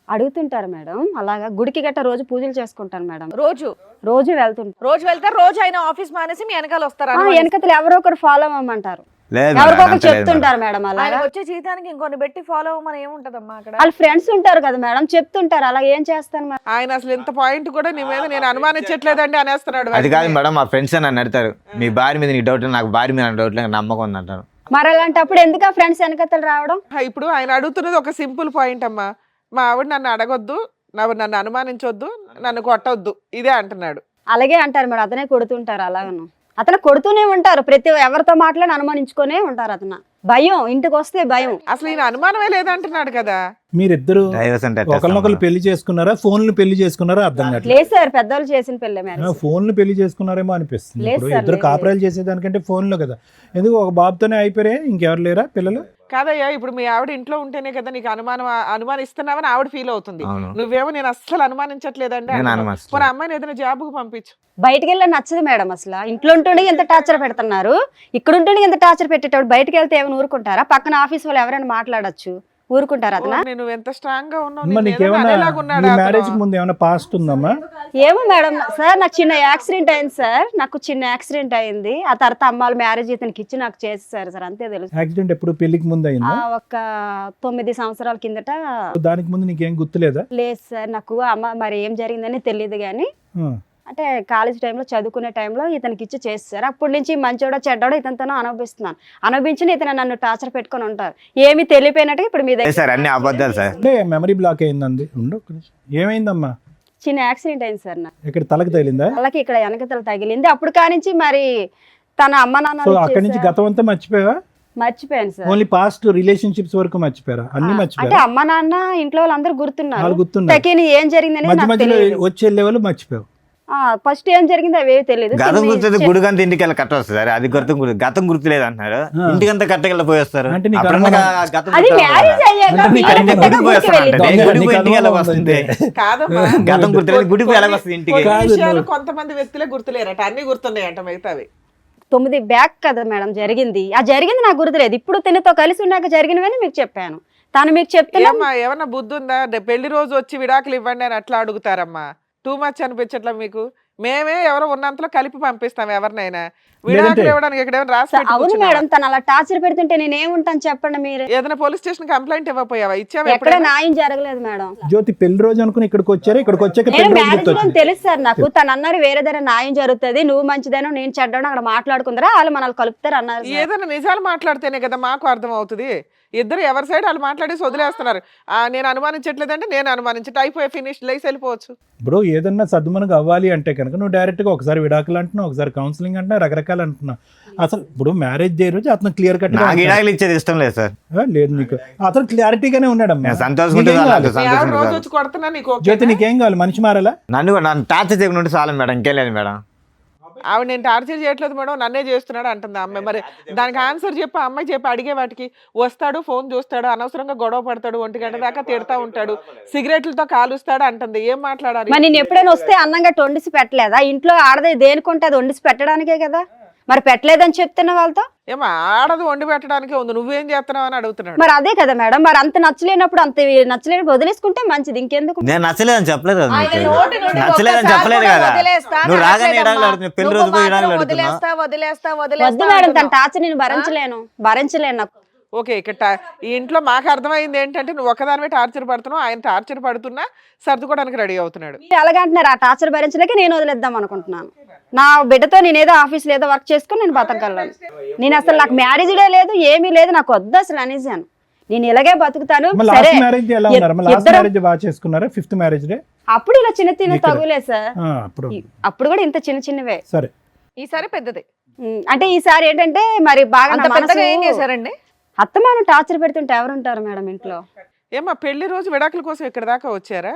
అడుగుతుంటారు మేడం, అలాగా గుడికి గట్ట రోజు పూజలు చేసుకుంటాను మేడం, రోజు రోజు వెళ్తుంటారు. రోజు వెళ్తారు, రోజు ఆయన ఆఫీస్ మానేసి మీ వెనకాల వస్తారా? వెనకతలు ఎవరో ఒకరు ఫాలో అవ్వమంటారు, లేదు ఎవరికో మేడం, ఒకరు అంత లేదు మేడం. చెప్తుంటారు మేడం. అలాగా ఆయన వచ్చే జీతానికి ఇంకొన్ని పెట్టి ఫాలో అవ్వమని ఏముంటదమ్మా అక్కడ? వాళ్ళ ఫ్రెండ్స్ ఉంటారు కదా మేడం, చెప్తుంటారు, అలా ఏం చేస్తాను మేడం. ఆయన అసలు ఇంత పాయింట్ కూడా నీ మీద నేను అనుమానించట్లేదండి అనేస్తున్నాడు. అది కాదు మేడం, మా ఫ్రెండ్స్ నన్ను అడతారు, మీ భార్య మీద నీకు డౌట్, నాకు భార్య మీద డౌట్ లేదు, నమ్మకం ఉంది అంటారు. మరి అలాంటప్పుడు ఎందుకు ఆ ఫ్రెండ్స్ వెనకతలు రావడం? ఇప్పుడు ఆయన అడుగుతున్నది ఒక సింపుల్ పాయింట్ అమ్మా. మా ఆవిడ నన్ను అడగొద్దు, నన్ను అనుమానించొద్దు, నన్ను కొట్టొద్దు, ఇదే అంటున్నాడు. అలాగే అంటారు మేడం, అతనే కొడుతుంటారు. అలాగను అతను కొడుతూనే ఉంటారు, ప్రతి ఎవరితో మాట్లాడి అనుమానించుకునే ఉంటారు. అతను భయం, ఇంటికి వస్తే భయం. అసలు ఈయన అనుమానమే లేదంటున్నాడు కదా. మీరిద్దరు డైవర్స్ అంటే ఎట్లా ఒకరినొకరు ఇస్తాం పెళ్లి చేసుకున్నారా, ఫోన్లు పెళ్లి చేసుకున్నారా అర్థం కావట్లేదు. లేదు సార్, పెద్దవాళ్ళు చేసిన పెళ్ళే మ్యారేజ్. ఫోన్లు పెళ్లి చేసుకున్నారేమో అనిపిస్తుంది. లేదు ఇప్పుడు సార్, ఇద్దరు లేదు. కాపురాలు చేసేదానికంటే ఫోన్లో కదా. ఎందుకు ఒక బాబుతోనే అయిపోయారే, ఇంకెవరు లేరా పిల్లలు? కాదయ్యా, ఇప్పుడు మీ ఆవిడ ఇంట్లో ఉంటేనే కదా నీకు అనుమానిస్తున్నావని ఆవిడ ఫీల్ అవుతుంది. అవును. నువ్వేమో నేను అస్సలు అనుమానించట్లేదండి నేను అంటున్నావు. అనుమానిస్తలేదు. పోనీ అమ్మాయిని ఏదైనా జాబ్కు పంపించు. బయటికి వెళ్ళి నచ్చదు మేడం, అసలు ఇంట్లో ఉంటుండే ఎంత టార్చర్ పెడుతున్నారు, ఇక్కడ ఉంటుండే ఎంత టార్చర్ పెట్టేటప్పుడు బయటకు వెళ్తే ఏమైనా ఊరుకుంటారా? పక్కన ఆఫీస్ వాళ్ళు ఎవరైనా మాట్లాడొచ్చు, ఊరుకుంటారా అతను? నువ్వు ఎంత స్ట్రాంగ్ గా ఉన్నావు, అమ్మా, నిన్ను ఏదైనా నీకేమన్నా అనేలాగున్నాడా నీ అతను? మ్యారేజ్ కి ముందు ఏమైనా పాస్ట్ ఉందమ్మా? ఏమో మేడం సార్, నాకు చిన్న యాక్సిడెంట్ అయింది సార్, నాకు చిన్న యాక్సిడెంట్ అయింది. ఆ తర్వాత అమ్మాళ్ళు మ్యారేజ్ ఇతనికి ఇచ్చి నాకు చేసేసారు సార్, అంతే తెలుసు. యాక్సిడెంట్ ఎప్పుడు పెళ్లికి ముందు అయిందా? ఒక 9 సంవత్సరాల కిందట. దానికి ముందు నీకేం గుర్తులేదా? లేదు సార్, నాకు అమ్మ మరి ఏం జరిగిందని తెలియదు కానీ అంటే కాలేజ్ టైంలో చదువుకునే టైంలో ఇతనికి ఇచ్చి చేస్తారు. అప్పటి నుంచి మంచోడో చెడ్డోడో ఇతనితో అనుభవిస్తున్నాను. అనుభవించిన ఇతను నన్ను టార్చర్ పెట్టుకొని ఉంటారు. ఏమి తెలియపోయినట్టు ఇప్పుడు మీ దగ్గర సార్ అన్ని అబద్ధాలు సార్. అంటే మెమరీ బ్లాక్ అయిందండి. ఉండు ఒక్క నిమిషం. ఏమైందమ్మా? చిన్న యాక్సిడెంట్ అయింది సార్. నాకు ఇక్కడ తలకు తగిలిందా? వాళ్ళకి ఇక్కడ వెనకతల తగిలింది. అప్పుడు కానించి మరి తన అమ్మ సో నాన్న అక్కడి నుంచి గతం అంతా మర్చిపోయావా? మర్చిపోయాను సార్. ఓన్లీ పాస్ట్ రిలేషన్షిప్స్ వరకు మర్చిపోయారా? అన్ని అంటే మర్చిపోయారా? అమ్మ నాన్న ఇంట్లో వాళ్ళందరూ గుర్తున్నారు. వాళ్ళు గుర్తున్నారు. తకిని ఏం జరిగిందని మధ్య నాకు మధ్యలో తెలియదు. వచ్చే లెవెల్ మర్చిపోయావు. ఫస్ట్ ఏం జరిగింది అవేవి తెలియదు. గతం గుర్తుంది, గుడికంతా ఇంటికి వెళ్ళి కట్ట వస్తుంది సార్. అది గతం గుర్తులేదు అంటున్నారు. ఇంటికంతా కట్టకెళ్ళి పోయేస్తారు. అంటే నీకు అప్పుడన్నా అనుమానం- గతం అది గుర్తు రావాలి మ్యారేజ్ కదా. అయ్యాక అంటే నీకు పిల్లలు అనుమానం పుట్టాక గుడికి గుడికి పోయేస్తారు వెళ్ళిద్దాం. అంటే. నీకు గుడికి ఇంటికి అనుమానం వస్తుంది. కాదమ్మా గతం గుర్తులేదు, గుడికి ఎలా వస్తుంది ఇంటికి? కొన్ని కాదు, విషయాలు నువ్వు- కొంతమంది వ్యక్తులే గుర్తులేరట, అన్ని గుర్తున్నాయంట మిగతావి. 9 బ్యాక్ కదా మేడం జరిగింది. ఆ జరిగింది నాకు గుర్తులేదు. ఇప్పుడు తినతో కలిసి ఉన్నాక జరిగినవని మీకు చెప్పాను. తను మీకు చెప్తున్నా ఏమ్మా ఏమన్నా బుద్ధి ఉందా? పెళ్లి రోజు వచ్చి విడాకులు ఇవ్వండి అని అట్లా అడుగుతారమ్మా. టూ మచ్ అనిపించట్లా మీకు? మేమే ఎవరో ఉన్నంతలో కలిపి పంపిస్తాం ఎవరినైనా. విడాకులు ఇవ్వడానికి ఇక్కడ ఏమైనా రాసి పెట్టి అవును కూర్చున్నావా? మేడం, తను అలా టార్చర్ పెడుతుంటే నేను ఏముంటాను చెప్పండి మీరు. ఏదైనా పోలీస్ స్టేషన్ కంప్లైంట్ ఇవ్వపోయావా? ఇచ్చావా ఎక్కడ ఎప్పుడైనా? న్యాయం జరగలేదు మేడం. జ్యోతి పెళ్లి రోజు అనుకుని ఇక్కడికి వచ్చారా? ఇక్కడికి వచ్చాక నేను పెళ్లి రోజు మ్యారేజ్ లో గుర్తొచ్చింది. తెలుసు సార్ నాకు. తను అన్నారు వేరే దగ్గర న్యాయం జరుగుతుంది, నువ్వు మంచిదేనో నేను చెడ్డానో అక్కడ మాట్లాడుకుందరా వాళ్ళు మనల్ని కలుపుతారు అన్నారు సార్. ఏదైనా నిజాలు మాట్లాడితేనే కదా మాకు అర్థం అవుతుంది. ఇద్దరు ఎవరి సైడ్ వాళ్ళు మాట్లాడేసి వదిలేస్తున్నారు. నేను అనుమానించట్లేదంటే నేను అనుమానించట అయిపోయి ఫినిష్ లేసి వెళ్ళిపోవచ్చు. బ్రో ఏదన్నా సద్దుమనకు అవ్వాలి అంటే కనుక నువ్వు డైరెక్ట్ గా ఒకసారి విడాకులు అంటున్నావు, ఒకసారి కౌన్సిలింగ్ అంటున్నా, రకరకాలు అంటున్నావు. అసలు ఇప్పుడు మ్యారేజ్ డే రోజు అతను క్లియర్ కట్ నాకు విడాకులు ఇచ్చేది ఇష్టం లేదు సార్. లేదు నీకు అతను క్లారిటీగానే ఉన్నాడమ్మా. నేను సంతోషంగా నీకేం కావాలి? మీ ఆవిడ రోజు వచ్చి కొడుతున్నా నీకు ఓకేనా? జ్యోతి నీకేం కావాలి? మనిషి మారాలా? నన్ను టార్చర్ చేయకుండా చాలు మేడం, ఇంకేం లేదు మేడం. ఆవిడ నేను టార్చర్ చేయట్లేదు మేడం, నన్నే చేస్తున్నాడు అంటుంది ఆ అమ్మాయి. మరి దానికి ఆన్సర్ చెప్పి ఆ అమ్మాయి చెప్పి అడిగే వాటికి వస్తాడు, ఫోన్ చూస్తాడు, అనవసరంగా గొడవ పడతాడు, 1 గంట దాకా తిడతా ఉంటాడు, సిగరెట్లతో కాలుస్తాడు అంటుంది. ఏం మాట్లాడాలి? మరి నేను ఎప్పుడైనా వస్తే అన్నంగా వండిసి పెట్టలేదా? ఇంట్లో ఆడదే దేనికుంటే అది వండిసి పెట్టడానికే కదా. మరి పెట్టలేదని చెప్తున్నా వాళ్ళతో. ఏమో ఆడదు వండి పెట్టడానికే ఉంది, నువ్వేం చేస్తున్నావు అని అడుగుతున్నాడు. మరి అదే కదా మేడం, మరి అంత నచ్చలేనప్పుడు అంత నచ్చలేనప్పుడు వదిలేసుకుంటే మంచిది. ఇంకెందుకు? నేను నచ్చలేదని చెప్పలేదు కదా ఆయన నీకు. నోటి నుండి నచ్చలేదని ఒక్కసారి చెప్పలేదు కూడా కదా. వదిలేస్తా నువ్వు రాగానే అనట్లేదమ్మా. విడాకులు అడుగుతున్నావు, పెళ్లి రోజు నువ్వు పోయి విడాకులు మాత్రం అడుగుతున్నావు. వద్దు మేడం, తన టార్చర్ నేను భరించలేను నాకు. ఓకే, ఇక్కడ ఈ ఇంట్లో మాకు అర్థమైంది ఏంటంటే నువ్వు ఒకదానివే టార్చర్ పడుతున్నావు, ఆయన టార్చర్ పడుతున్నా సర్దుకోవడానికి రెడీ అవుతున్నాడు. మీరు అలాగంటున్నారు, ఆ టార్చర్ భరించలేక నేను వదిలేద్దాం అనుకుంటున్నాను. నా బిడ్డతో నేను ఏదో ఆఫీస్లో ఏదో వర్క్ చేసుకుని నేను బతకగలను. నేను అసలు నాకు మ్యారేజ్ డే లేదు, ఏమీ లేదు, నాకు వద్దు అసలు అనేసాను. నేను ఇలాగే బతుకుతాను. సరే లాస్ట్ మ్యారేజ్ ఎలా ఉన్నారు? లాస్ట్ ఇద్దరం- మ్యారేజ్ బాగా చేసుకున్నారా? 5th మ్యారేజ్ డే అప్పుడు ఇలా చిన్న తగులే సార్. అప్పుడు అప్పుడు కూడా ఇంత చిన్నవే. సరే. ఈసారి పెద్దది. అంటే ఈసారి ఏంటంటే మరి బాగా అంత నా పెద్దగా ఏం మనసు- చేశారండి? అత్తమాను టార్చర్ పెడుతుంటే ఎవరుంటారు మేడం ఇంట్లో? ఏమ్మా పెళ్లి రోజు విడాకుల కోసం ఇక్కడ దాకా వచ్చారా?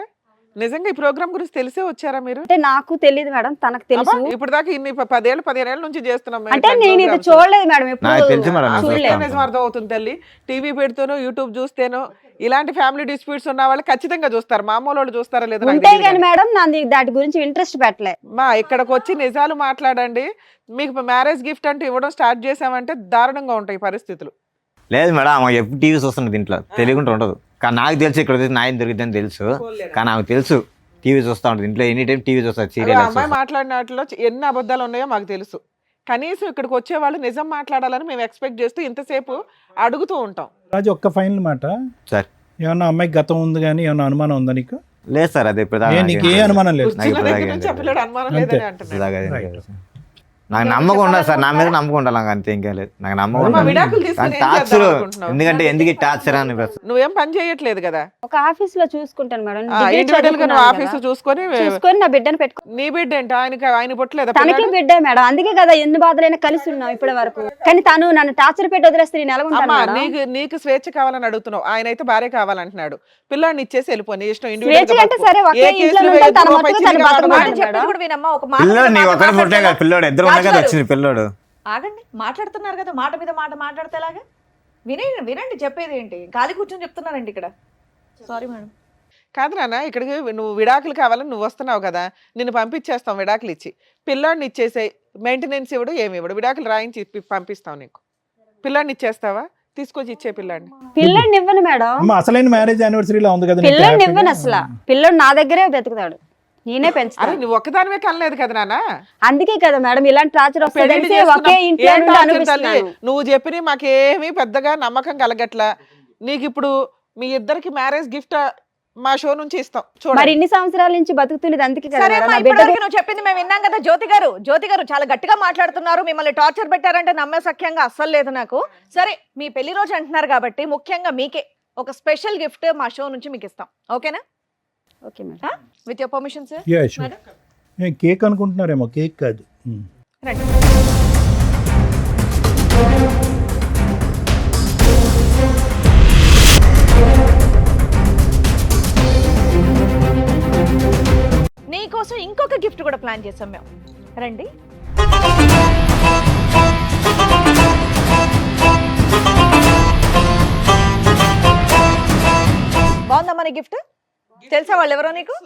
నిజంగా ఈ ప్రోగ్రామ్ గురించి తెలిసే వచ్చారా మీరు? అంటే నాకు తెలియదు మేడం, తనకు తెలుసు. అబ్బా, ఇప్పుడు దాకా ఇన్ని 10 ఏళ్ళ నుంచి చేస్తున్నాం మేము అంటే ఇట్లాంటి నేను ఇది programs. చూడలేదు మేడం, ఎప్పుడు నాకు తెలుసు మేడం, నాకు చూడలేదు. తెలుసు. నిజం అర్థం అవుతుంది తల్లి. టీవీ పెడుతూనో యూట్యూబ్ చూస్తేనో ఇలాంటి ఫ్యామిలీ డిస్ప్యూట్స్ ఉన్న వాళ్ళు ఖచ్చితంగా చూస్తారు. మామూలు వాళ్ళు చూస్తారా లేదా నాకు ఉంటే తెలియదు కానీ కానీ. మేడం నాది దాటి గురించి ఇంట్రెస్ట్ పెట్టలే. మా ఇక్కడికి వచ్చి నిజాలు మాట్లాడండి. మీకు మ్యారేజ్ గిఫ్ట్ అంటే ఇవ్వడం స్టార్ట్ చేసామంటే దారుణంగా ఉంటాయి పరిస్థితులు. లేదు మేడం, ఆమె ఎప్పుడు టీవీ చూస్తున్నది ఇంట్లో, తెలియకుండా ఉండదు. కానీ నాకు తెలుసు ఇక్కడ వచ్చి న్యాయం దొరికిద్దని తెలుసు. కానీ ఆమెకు తెలుసు టీవీ చూస్తూ ఉంటుంది ఇంట్లో, ఎనీ టైం టీవీ చూస్తారు, అదే సీరియల్. అమ్మాయి మాట్లాడిన వాటిలో ఎన్ని అబద్ధాలు ఉన్నాయో మాకు తెలుసు. కనీసం ఇక్కడికి వచ్చే వాళ్ళు నిజం మాట్లాడాలని మేము ఎక్స్పెక్ట్ చేస్తూ ఇంతసేపు అడుగుతూ ఉంటాం. రాజు ఒక్క ఫైనల్ మాట సార్ ఏమన్నా అమ్మాయికి గతం ఉంది కానీ ఏమన్నా అనుమానం ఉందా నీకు? లేదు సార్, అది ఇప్పుడు నీకు ఏ అనుమానం లేదు? కూర్చున్న దగ్గర నుంచి చెప్పలేడు అనుమానం లేదని అంటున్నాడు. నాకు నమ్మకం ఉండదు సార్, నా మీద నమ్మకం ఉండాలి, నాకు అంతే, ఇంకేం లేదు. నాకు నమ్మకం అమ్మా, ఉండదు. విడాకులు తీసుకుని ఏం టార్చర్ చేద్దాం అనుకుంటున్నావు? ఎందుకంటే ఎందుకు టార్చర్ అని నువ్వేం పని చేయట్లేదు కదా. ఒక ఆఫీస్ లో చూసుకుంటాను మేడం. డిగ్రీ ఇండివిజువల్ గా నువ్వు చదువుకున్నాను ఆఫీస్ కదా. చూసుకొని చూసుకొని నా బిడ్డను పెట్టుకో. నీ బిడ్డ ఏంటి? ఆయన పుట్టలేదా? తనకి బిడ్డే మేడం, అందుకే కదా ఎన్ని బాధలైనా కలిసి ఉన్నాం ఇప్పటి వరకు. కానీ తను నన్ను టార్చర్ పెట్టి వదిలేస్తే నేను ఎలా ఉంటాను అమ్మా, మేడం? నీకు స్వేచ్ఛ కావాలని అడుగుతున్నావు, ఆయన అయితే భార్య కావాలంటున్నాడు. పిల్లాడిని ఇచ్చేసి వెళ్ళిపో, నీ ఇష్టం. స్వేచ్ఛ అంటే సరే ఒకే ఇంట్లో ఉంటాను, తన మట్టుకు తను బతకమని చెప్పేది కూడా వినమ్మా. ఒక మాట పిల్లోడు మీద నీ మాట ఒకరి పుట్టే కదా, పిల్లోడు ఇద్దరు ఉన్నా కదా రాజుగారు, వచ్చింది పిల్లోడు. ఆగండి, మాట్లాడుతున్నారు కదా, మాట మీద మాట మాట్లాడితే ఎలాగా? వినండి చెప్పేది ఏంటి? ఖాళీ కూర్చొని చెప్తున్నారండి ఇక్కడ. Sorry madam. కాదు నాన్న, ఇక్కడికి నువ్వు విడాకులు కావాలని నువ్వు వస్తున్నావు కదా, నిన్ను పంపించేస్తాం విడాకులు ఇచ్చి. పిల్లాడిని ఇచ్చేసే మెయింటెనెన్స్ ఇవ్వడు, ఏమి ఇవ్వడు, విడాకులు రాయించి పంపిస్తాం నీకు. పిల్లాడిని ఇచ్చేస్తావా? తీసుకొచ్చి ఇచ్చే పిల్లాడిని. పిల్లని ఇవ్వను మేడం, అమ్మ అసలైన మ్యారేజ్ యానివర్సరీలో ఉంది కదా నీకు పిల్లని హ్యాపీగా? ఇవ్వను అసలు. పిల్లడు నా దగ్గరే వెతుకుతాడు, నేనే అరే పెంచుతాను. నువ్వు ఒక్కదానివే కనలేదు కదా నాన్న. అందుకే కదా మేడం ఇలాంటి టార్చర్ పెళ్లిళ్ళు వస్తుంది, చేసుకున్నాం. ఒకే ఇంట్లో ఏం నుండి టార్చర్ తల్లి? అనుభవిస్తున్నాను. నువ్వు చెప్పిన మాకేమీ పెద్దగా నమ్మకం కలగట్లా. నీకు ఇప్పుడు మీ ఇద్దరికి మ్యారేజ్ గిఫ్ట్ మా షో నుంచి ఇస్తాం మరి చూడండి. ఇన్ని సంవత్సరాల నుంచి బతుకుతున్నది అందుకే కదా సరే మేడం. అమ్మా, నా బిడ్డ ఇప్పటివరకు నువ్వు చెప్పింది మేము విన్నాం కదా. జ్యోతి గారు చాలా గట్టిగా మాట్లాడుతున్నారు, మిమ్మల్ని టార్చర్ పెట్టారంటే నమ్మే సఖ్యంగా అస్సలు లేదు నాకు. సరే మీ పెళ్లి రోజు అంటున్నారు కాబట్టి ముఖ్యంగా మీకే ఒక స్పెషల్ గిఫ్ట్ మా షో నుంచి మీకు ఇస్తాం, ఓకేనా? Okay madam. With your permission sir. Yeah sure. నేను కేక్ అనుకుంటున్నారేమో, కేక్ కాదు. రండి. నీకోసం ఇంకొక గిఫ్ట్ కూడా ప్లాన్ చేసాం మేము. రండి. బాగుందమ్మా నీ గిఫ్ట్? తెలుసా వాళ్ళు ఎవరో నీకు?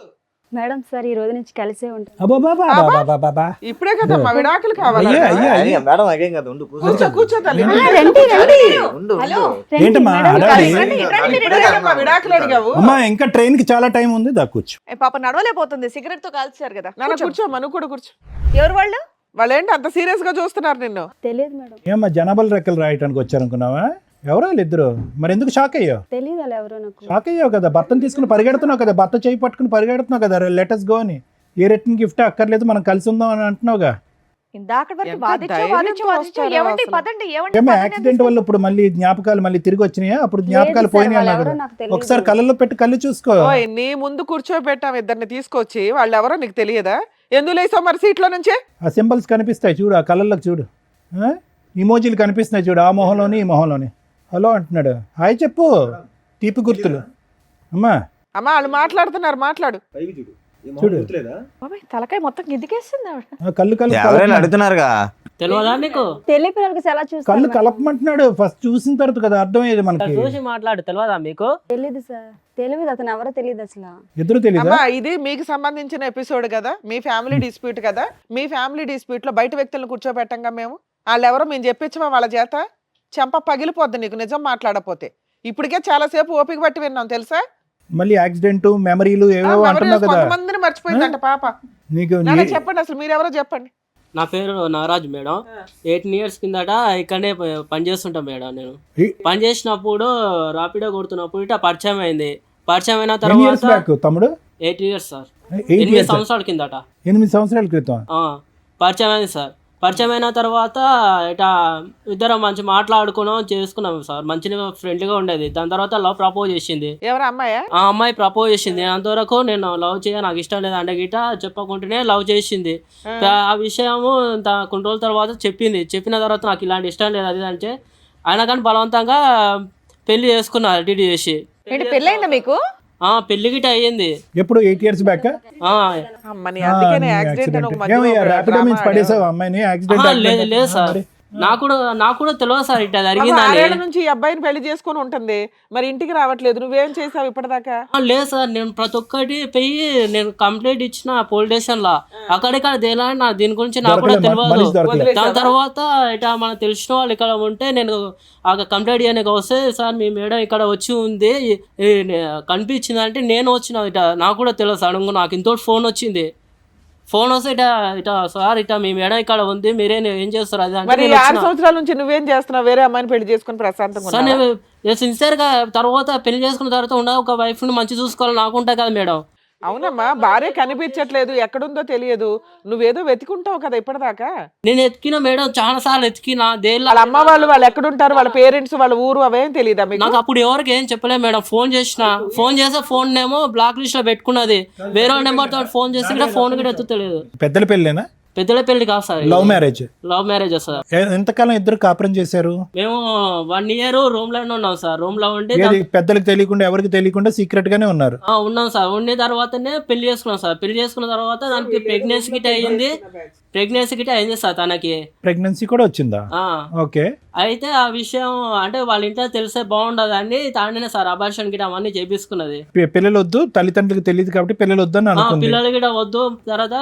మేడం సార్ ఈ రోజు నుంచి కలిసే ఉంటాం. అబ్బాబాబాబాబాబా. ఇప్పుడే కదమ్మా విడాకులు కావాలి. అయ్యా, అయ్యా, అయ్యా. మేడం అదేం కదా, ఉండు కూర్చో కూర్చో తల్లి. రండి రండి. ఉండు హలో. ఏంటమ్మా హడావిడి? రండి, రండి, ఇప్పుడే కదమ్మా విడాకులు అడిగావు. అమ్మా ఇంకా ట్రైన్ కి చాలా టైం ఉంది, దా కూర్చో. ఏ పాప నడవలేకపోతుంది, సిగరెట్ తో కాల్చారు కదా. నాన్న కూర్చో. కూర్చోమ్మా, నువ్వు కూడా కూర్చో. ఎవరు వాళ్ళు? వాళ్ళు ఏంటి అంత సీరియస్ గా చూస్తున్నారు నిన్ను? తెలియదు మేడం. ఏమ్మా జనాభాలు రెక్కలు రాయటానికి వచ్చారనుకున్నావా? ఎవరో ఇద్దరు, మరి ఎందుకు షాక్ అయ్యావు? తెలియదు వాళ్ళు ఎవరో నాకు. షాక్ అయ్యావు కదా, భర్తను తీసుకుని పరిగెడుతున్నావు కదా, భర్త చేయి పట్టుకుని పరిగెడుతున్నావు కదా, లెటర్స్ గో అని. ఏ రిటర్న్ గిఫ్ట్ అక్కర్లేదు, మనం కలిసి ఉందాం అని అంటున్నావుగా. ఇందాక వరకు ఎంత వాదించు ధైర్యంతో వాదించు వాదించు. వస్తారో ఏమండి అసలు. పదండి, ఏమండి ఏమో పదండి యాక్సిడెంట్ వల్ల ఇప్పుడు మళ్ళీ జ్ఞాపకాలు మళ్ళీ తిరిగి వచ్చినాయా? అప్పుడు జ్ఞాపకాలు లేదు సార్, పోయినాయి వాళ్ళు అన్నా ఎవరో కదా. నాకు తెలియదు. ఒకసారి కళ్ళల్లో పెట్టి కళ్ళు చూసుకో. ఓయ్ నీ ముందు కూర్చోబెట్టాం ఇద్దరిని తీసుకొచ్చి, వాళ్ళు ఎవరో నీకు తెలియదా? ఎందుకు లేసావు మరి సీట్లో నుంచే? ఆ సింబల్స్ కనిపిస్తాయి చూడు, ఆ కళ్ళల్లోకి చూడు, ఇమోజీలు కనిపిస్తున్నాయి చూడు, ఆ మొహంలోని ఈ మొహంలోని. హలో అంటున్నాడు, హాయ్ చెప్పు, తీపి గుర్తులు. అమ్మా అమ్మా వాళ్ళు మాట్లాడుతున్నారు, మాట్లాడు. చూడు. బాబాయ్, తలకాయ మొత్తం గిద్దికేస్తుంది ఆవిడ. ఆ కళ్ళు ఎవరైనా కలుపు, అడుగుతున్నారుగా. తెలియదా నీకు? తెలియ పిల్లలకి ఎలా కళ్ళు చూస్తారు? కలపమంటున్నాడు. ఫస్ట్ చూసిన తర్వాత కదా అర్థమయ్యేది మనకి. చూసి మాట్లాడు, తెలియదా మీకు? తెలియదు సార్, తెలియదు, అతను ఎవరో తెలియదు అసలు. ఎదురు తెలీదా? అమ్మా ఇది మీకు సంబంధించిన ఎపిసోడ్ కదా, మీ ఫ్యామిలీ డిస్ప్యూట్ కదా. మీ ఫ్యామిలీ డిస్ప్యూట్ లో బయట వ్యక్తులను కూర్చోబెట్టంగా మేము. వాళ్ళు ఎవరో మేము చెప్పించమా వాళ్ళ చేత? చెంప పగిలిపోద్ది నీకు నిజం మాట్లాడపోతే. ఇప్పటికే చాలా సేపు ఓపిక పట్టి విన్నాం తెలుసా. మళ్ళీ యాక్సిడెంట్ మెమరీలు ఏవో అంటున్నావు కదా. కొంతమందిని మర్చిపోయిందంట పాప. నీకు నాన్న చెప్పండి అసలు మీరెవరో చెప్పండి. నా పేరు నాగరాజు మేడం. 18 years కిందట ఇక్కడనే పని చేస్తుంటా మేడం. నేను పని చేసినప్పుడు రాపిడో కొడుతున్నప్పుడు ఇట్లా పరిచయం అయింది. పరిచయం అయిన ఎన్ని ఇయర్స్ తర్వాత బ్యాక్ తమ్ముడు? 8 years సార్. 8 8 years. సంవత్సరాల కిందట 8 సంవత్సరాల క్రితం. పరిచయం అయింది సార్. పరిచయం అయిన తర్వాత ఇట్లా ఇద్దరం మంచి మాట్లాడుకున్నాం, చేసుకున్నాం సార్. మంచిగా ఫ్రెండ్లీగా ఉండేది. దాని తర్వాత లవ్ ప్రపోజ్ చేసింది. ఎవరు అమ్మాయా? ఆ అమ్మాయి ప్రపోజ్ చేసింది. అంతవరకు నేను లవ్ నాకు ఇష్టం లేదు అంటే గిట చెప్పకుండానే లవ్ చేసింది. ఆ విషయము కొన్ని రోజుల తర్వాత చెప్పింది. చెప్పిన తర్వాత నాకు ఇలాంటి ఇష్టం లేదు అది అంటే అయినా కానీ బలవంతంగా పెళ్లి చేసుకున్నా డిడి చేసి. ఏంటి పెళ్ళైందా మీకు? పెళ్లి గిట అయ్యింది. ఎప్పుడు 8 years బ్యాక్? అమ్మని అందుకనే యాక్సిడెంట్ అని ఒక మధ్యలో ర్యాపిడో డ్రామా నుంచి పడేసావు అమ్మాయిని? యాక్సిడెంట్ లేదు లేదు సార్, నాకు కూడా తెలియదు సార్ ఇట్లా జరిగిందని. 6 ఏళ్ల నుంచి ఈ అబ్బాయిని పెళ్లి చేసుకొని ఉంటుంది, మరి ఇంటికి రావట్లేదు. నువ్వేం చేసావు ఇప్పటిదాకా? లేదు సార్, నేను ప్రతి ఒక్కటి పోయి నేను కంప్లైంట్ ఇచ్చిన పోలీస్ స్టేషన్ లో. అక్కడిక్కడ దేలా దీని గురించి నాకు కూడా తెలియదు. దాని తర్వాత ఇట్లా మనకు తెలిసిన వాళ్ళు ఇక్కడ ఉంటే నేను ఆ కంప్లైంట్ చేయడానికి వస్తే, సార్ మీ మేడం ఇక్కడ వచ్చి ఉంది కనిపించింది అంటే నేను వచ్చిన ఇట నాకు కూడా తెలియదు. సడన్గా నాకు ఇంతో ఫోన్ వచ్చింది. ఫోన్ వస్తే ఇట సార్ ఇట మీ మేడం ఇక్కడ ఉంది, మీరే ఏం చేస్తారు అది మరి అంటే 6 సంవత్సరాల నుంచి నువ్వేం చేస్తున్నావు? వేరే అమ్మాయిని పెళ్లి చేసుకుని ప్రశాంతంగా సార్ ఉన్నావా? నేను సిన్సియర్గా తర్వాత పెళ్లి చేసుకున్న తర్వాత ఒక వైఫ్ని మంచి చూసుకోవాలి నాకు ఉంటాయి కదా మేడం. అవునమ్మా, భార్య కనిపించట్లేదు, ఎక్కడుందో తెలియదు, నువ్వేదో వెతుకుంటావు కదా ఇప్పటిదాకా. నేను ఎత్తికిన మేడం, చాలా సార్లు ఎత్తికిన. వాళ్ళ అమ్మ వాళ్ళు ఎక్కడుంటారు, వాళ్ళ పేరెంట్స్, వాళ్ళ ఊరు అవేం తెలియదా మీకు? నాకు అప్పుడు ఎవరికి ఏం చెప్పలేదు మేడం. ఫోన్ చేస్తే ఫోన్ ఏమో బ్లాక్ లిస్ట్ లో పెట్టుకున్నది. వేరే నెంబర్ తో ఫోన్ చేసి కూడా ఫోన్ కూడా ఎత్తుతలేదు. పెద్దల పెళ్ళేనా? పెద్దల పెళ్లి కాదు sir, love marriage. Love marriage sir. ఎంతకాలం ఇద్దరు కాపురం చేశారు? మేము 1 year రూమ్ లోనే ఉన్నాం సార్. రూమ్ లో ఉంటే పెద్దలకు తెలియకుండా ఎవరికి తెలియకుండా సీక్రెట్ గానే ఉన్నారు? ఉన్నాం సార్. ఉండిన తర్వాతనే పెళ్లి చేసుకున్నాం సార్. పెళ్లి చేసుకున్న తర్వాత దానికి ప్రెగ్నెన్సీ గిట్ అయింది సార్. తనకి ప్రెగ్నెన్సీ కూడా వచ్చిందా? ఓకే. అయితే ఆ విషయం అంటే వాళ్ళ ఇంట్లో తెలిసే బాగుండదు అని తానే సార్ అబార్షన్ గిట అవన్నీ చేపించుకున్నది. పిల్లలు వద్దు, తల్లిదండ్రులకు తెలియదు కాబట్టి పిల్లలు వద్దు అని అనుకుంది. పిల్లలు గిట వద్దు. తర్వాత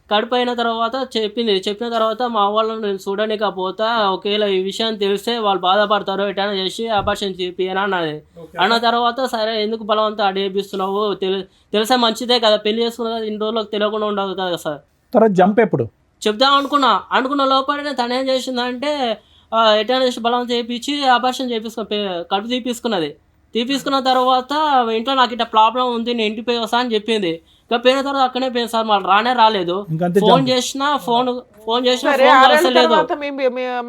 కడుపు అయిన తర్వాత చెప్పిన తర్వాత మా వాళ్ళని నేను చూడనికపోతా, ఒకవేళ ఈ విషయం తెలిస్తే వాళ్ళు బాధపడతారు, ఎటైనా చేసి అబార్షన్ చేపియని అన్నది. అన్న తర్వాత సరే ఎందుకు బలవంతం అడిగిస్తున్నావు, తెలిసే మంచిదే కదా, పెళ్లి చేసుకున్న ఇన్ని రోజులకు తెలియకుండా ఉండదు కదా సార్. తర్వాత జంప్ ఎప్పుడు చెప్దాం అనుకున్న లోపలనే తను ఏం చేసిందంటే ఎటైనా చేసి బలవంతం చేయించి అబార్షన్ కడుపు తీపించుకున్నది. తీపించుకున్న తర్వాత ఇంట్లో నాకు ఇట్లా ప్రాబ్లం ఉంది, నేను ఇంటికి పోయి వస్తా అని చెప్పింది. ఇంకా పోయిన తర్వాత అక్కడే పోయింది సార్, మళ్ళీ రాలేదు. ఇంకంతే ఫోన్ చేసినా ఫోన్ చేసినా సరే, ఫోన్ 6 ఏళ్ళ కలసలేదు. తర్వాత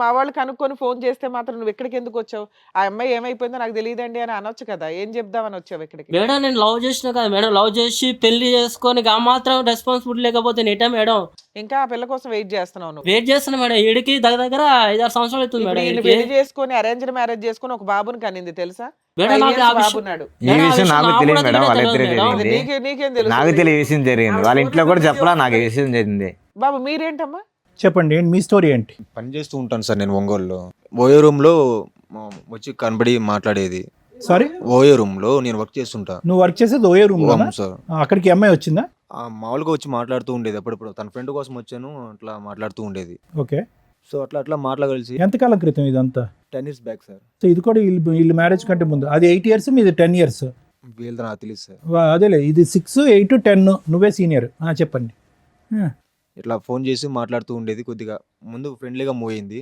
మా వాళ్ళు కనుక్కొని ఫోన్ చేస్తే మాత్రం నువ్వు ఎక్కడికి ఎందుకు వచ్చావు? ఆ అమ్మాయి ఏమైపోయిందో నాకు తెలియదండి అని అనొచ్చు కదా, ఏం చెప్దామని వచ్చావు ఇక్కడికి? మేడం నేను లవ్ చేసిన కదా మేడం, లవ్ చేసి పెళ్లి చేసుకొని ఆ మాత్రం రెస్పాన్సిబిలిటీ లేకపోతే నేటా మేడం ఇంకా ఆ పిల్ల కోసం వెయిట్ చేస్తున్నావు నువ్వు? వెయిట్ చేస్తున్నా మేడం. ఈడికి దగ్గర 5-6 సంవత్సరాలు అవుతుంది ఇప్పుడు మేడం. ఈయన ఈడికి పెళ్లి చేసుకొని అరేంజ్డ్ మ్యారేజ్ చేసుకొని ఒక బాబుని కనింది తెలుసా? మేడం 5 నాకు years ఆ బాబు విషయం ఉన్నాడు. ఈ విషయం నాకు నాకు తెలియదు కూడా మేడం, వాళ్ళిద్దరు తెలియదు మేడం. అది జరిగింది. నీకేం తెలుసు? నాకు తెలియ విషయం జరిగింది, వాళ్ళ ఇంట్లో కూడా చెప్పలా నాకు ఈ విషయం జరిగింది. బాబు మీరేంటమ్మా? చెప్పండి ఏంటి మీ స్టోరీ ఏంటి? పని చేస్తూ ఉంటాను సార్ నేను ఒంగోలులో. ఓయో రూమ్లో వచ్చి కనబడి మాట్లాడేది. సారీ, ఓయో రూమ్లో నేను వర్క్ చేస్తుంటా. నువ్వు వర్క్ చేసేది ఓయో రూమ్ అవును సార్. అక్కడికి అమ్మాయి వచ్చిందా? మామూలుగా వచ్చి మాట్లాడుతూ ఉండేది అప్పుడప్పుడు. తన ఫ్రెండ్ కోసం వచ్చాను, అట్లా మాట్లాడుతూ ఉండేది. ఓకే, సో అట్లా మాట్లాడగలిసి ఎంతకాలం క్రితం ఇదంతా? 10 years బ్యాక్ సార్. సో ఇది కూడా వీళ్ళు మ్యారేజ్ కంటే ముందు. అది 8 years, మీది 10 years. వీళ్ళతో నాకు తెలియదు సార్. అదేలే, ఇది 6, 8, 10, నువ్వే సీనియర్. చెప్పండి. ఇట్లా ఫోన్ చేసి మాట్లాడుతూ ఉండేది. కొద్దిగా ముందు ఫ్రెండ్లీగా మూవ్ అయింది.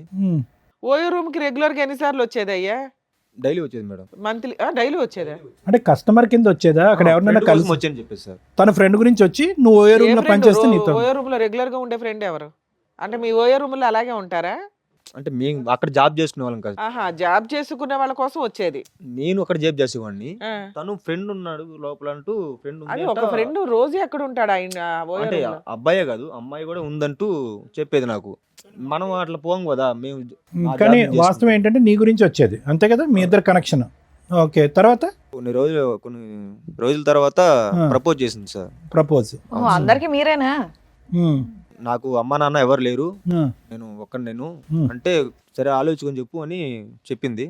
ఓయో రూమ్ కి రెగ్యులర్ గా ఎన్నిసార్లు వచ్చేది అయ్యా? డైలీ వచ్చేది మేడం. మంత్లీ డైలీ వచ్చేదా? అంటే కస్టమర్ కింద వచ్చేదా? అక్కడ ఎవరినైనా Friend కోసం కలిసి వచ్చాను చెప్పేసి సార్. తన ఫ్రెండ్ గురించి వచ్చి నువ్వు ఓయో రూమ్ లో పనిచేస్తే నీతో. ఓయో రూమ్ లో రెగ్యులర్ గా ఉండే ఫ్రెండ్ ఎవరు? అంటే మీ ఓయో రూమ్ లో అలాగే ఉంటారా? అంటే మేము అక్కడ జాబ్ చేసుకునే వాళ్ళం కాదు. ఆహా, జాబ్ చేసుకునే వాళ్ళ కోసం వచ్చేది. నేను అక్కడ జాబ్ చేసేవాడిని. ఆ. తను ఫ్రెండ్ ఉన్నాడు లోపల అంటూ ఫ్రెండ్ అది ఒక ఫ్రెండ్ రోజు ఎక్కడ ఉంటాడు ఆయన ఓయో అంటే రూమ్ లో? అబ్బాయే కాదు అమ్మాయి కూడా ఉందంటూ చెప్పేది నాకు. మనం అట్లా పోం కదా మేము. ఆ కానీ జాబ్ వాస్తవం ఏంటంటే నీ గురించి వచ్చేది, అంతే కదా? మీ ఇద్దరు కనెక్షన్. ఓకే, తర్వాత కొన్ని రోజుల తర్వాత ఆ. ప్రపోజ్ చేసింది సార్. ప్రపోజ్. ఓహో, అందరికి మీరేనా? నాకు అమ్మ నాన్న ఎవరు లేరు, నేను నేను అంటే సరే ఆలోచించుకొని చెప్పు అని చెప్పింది.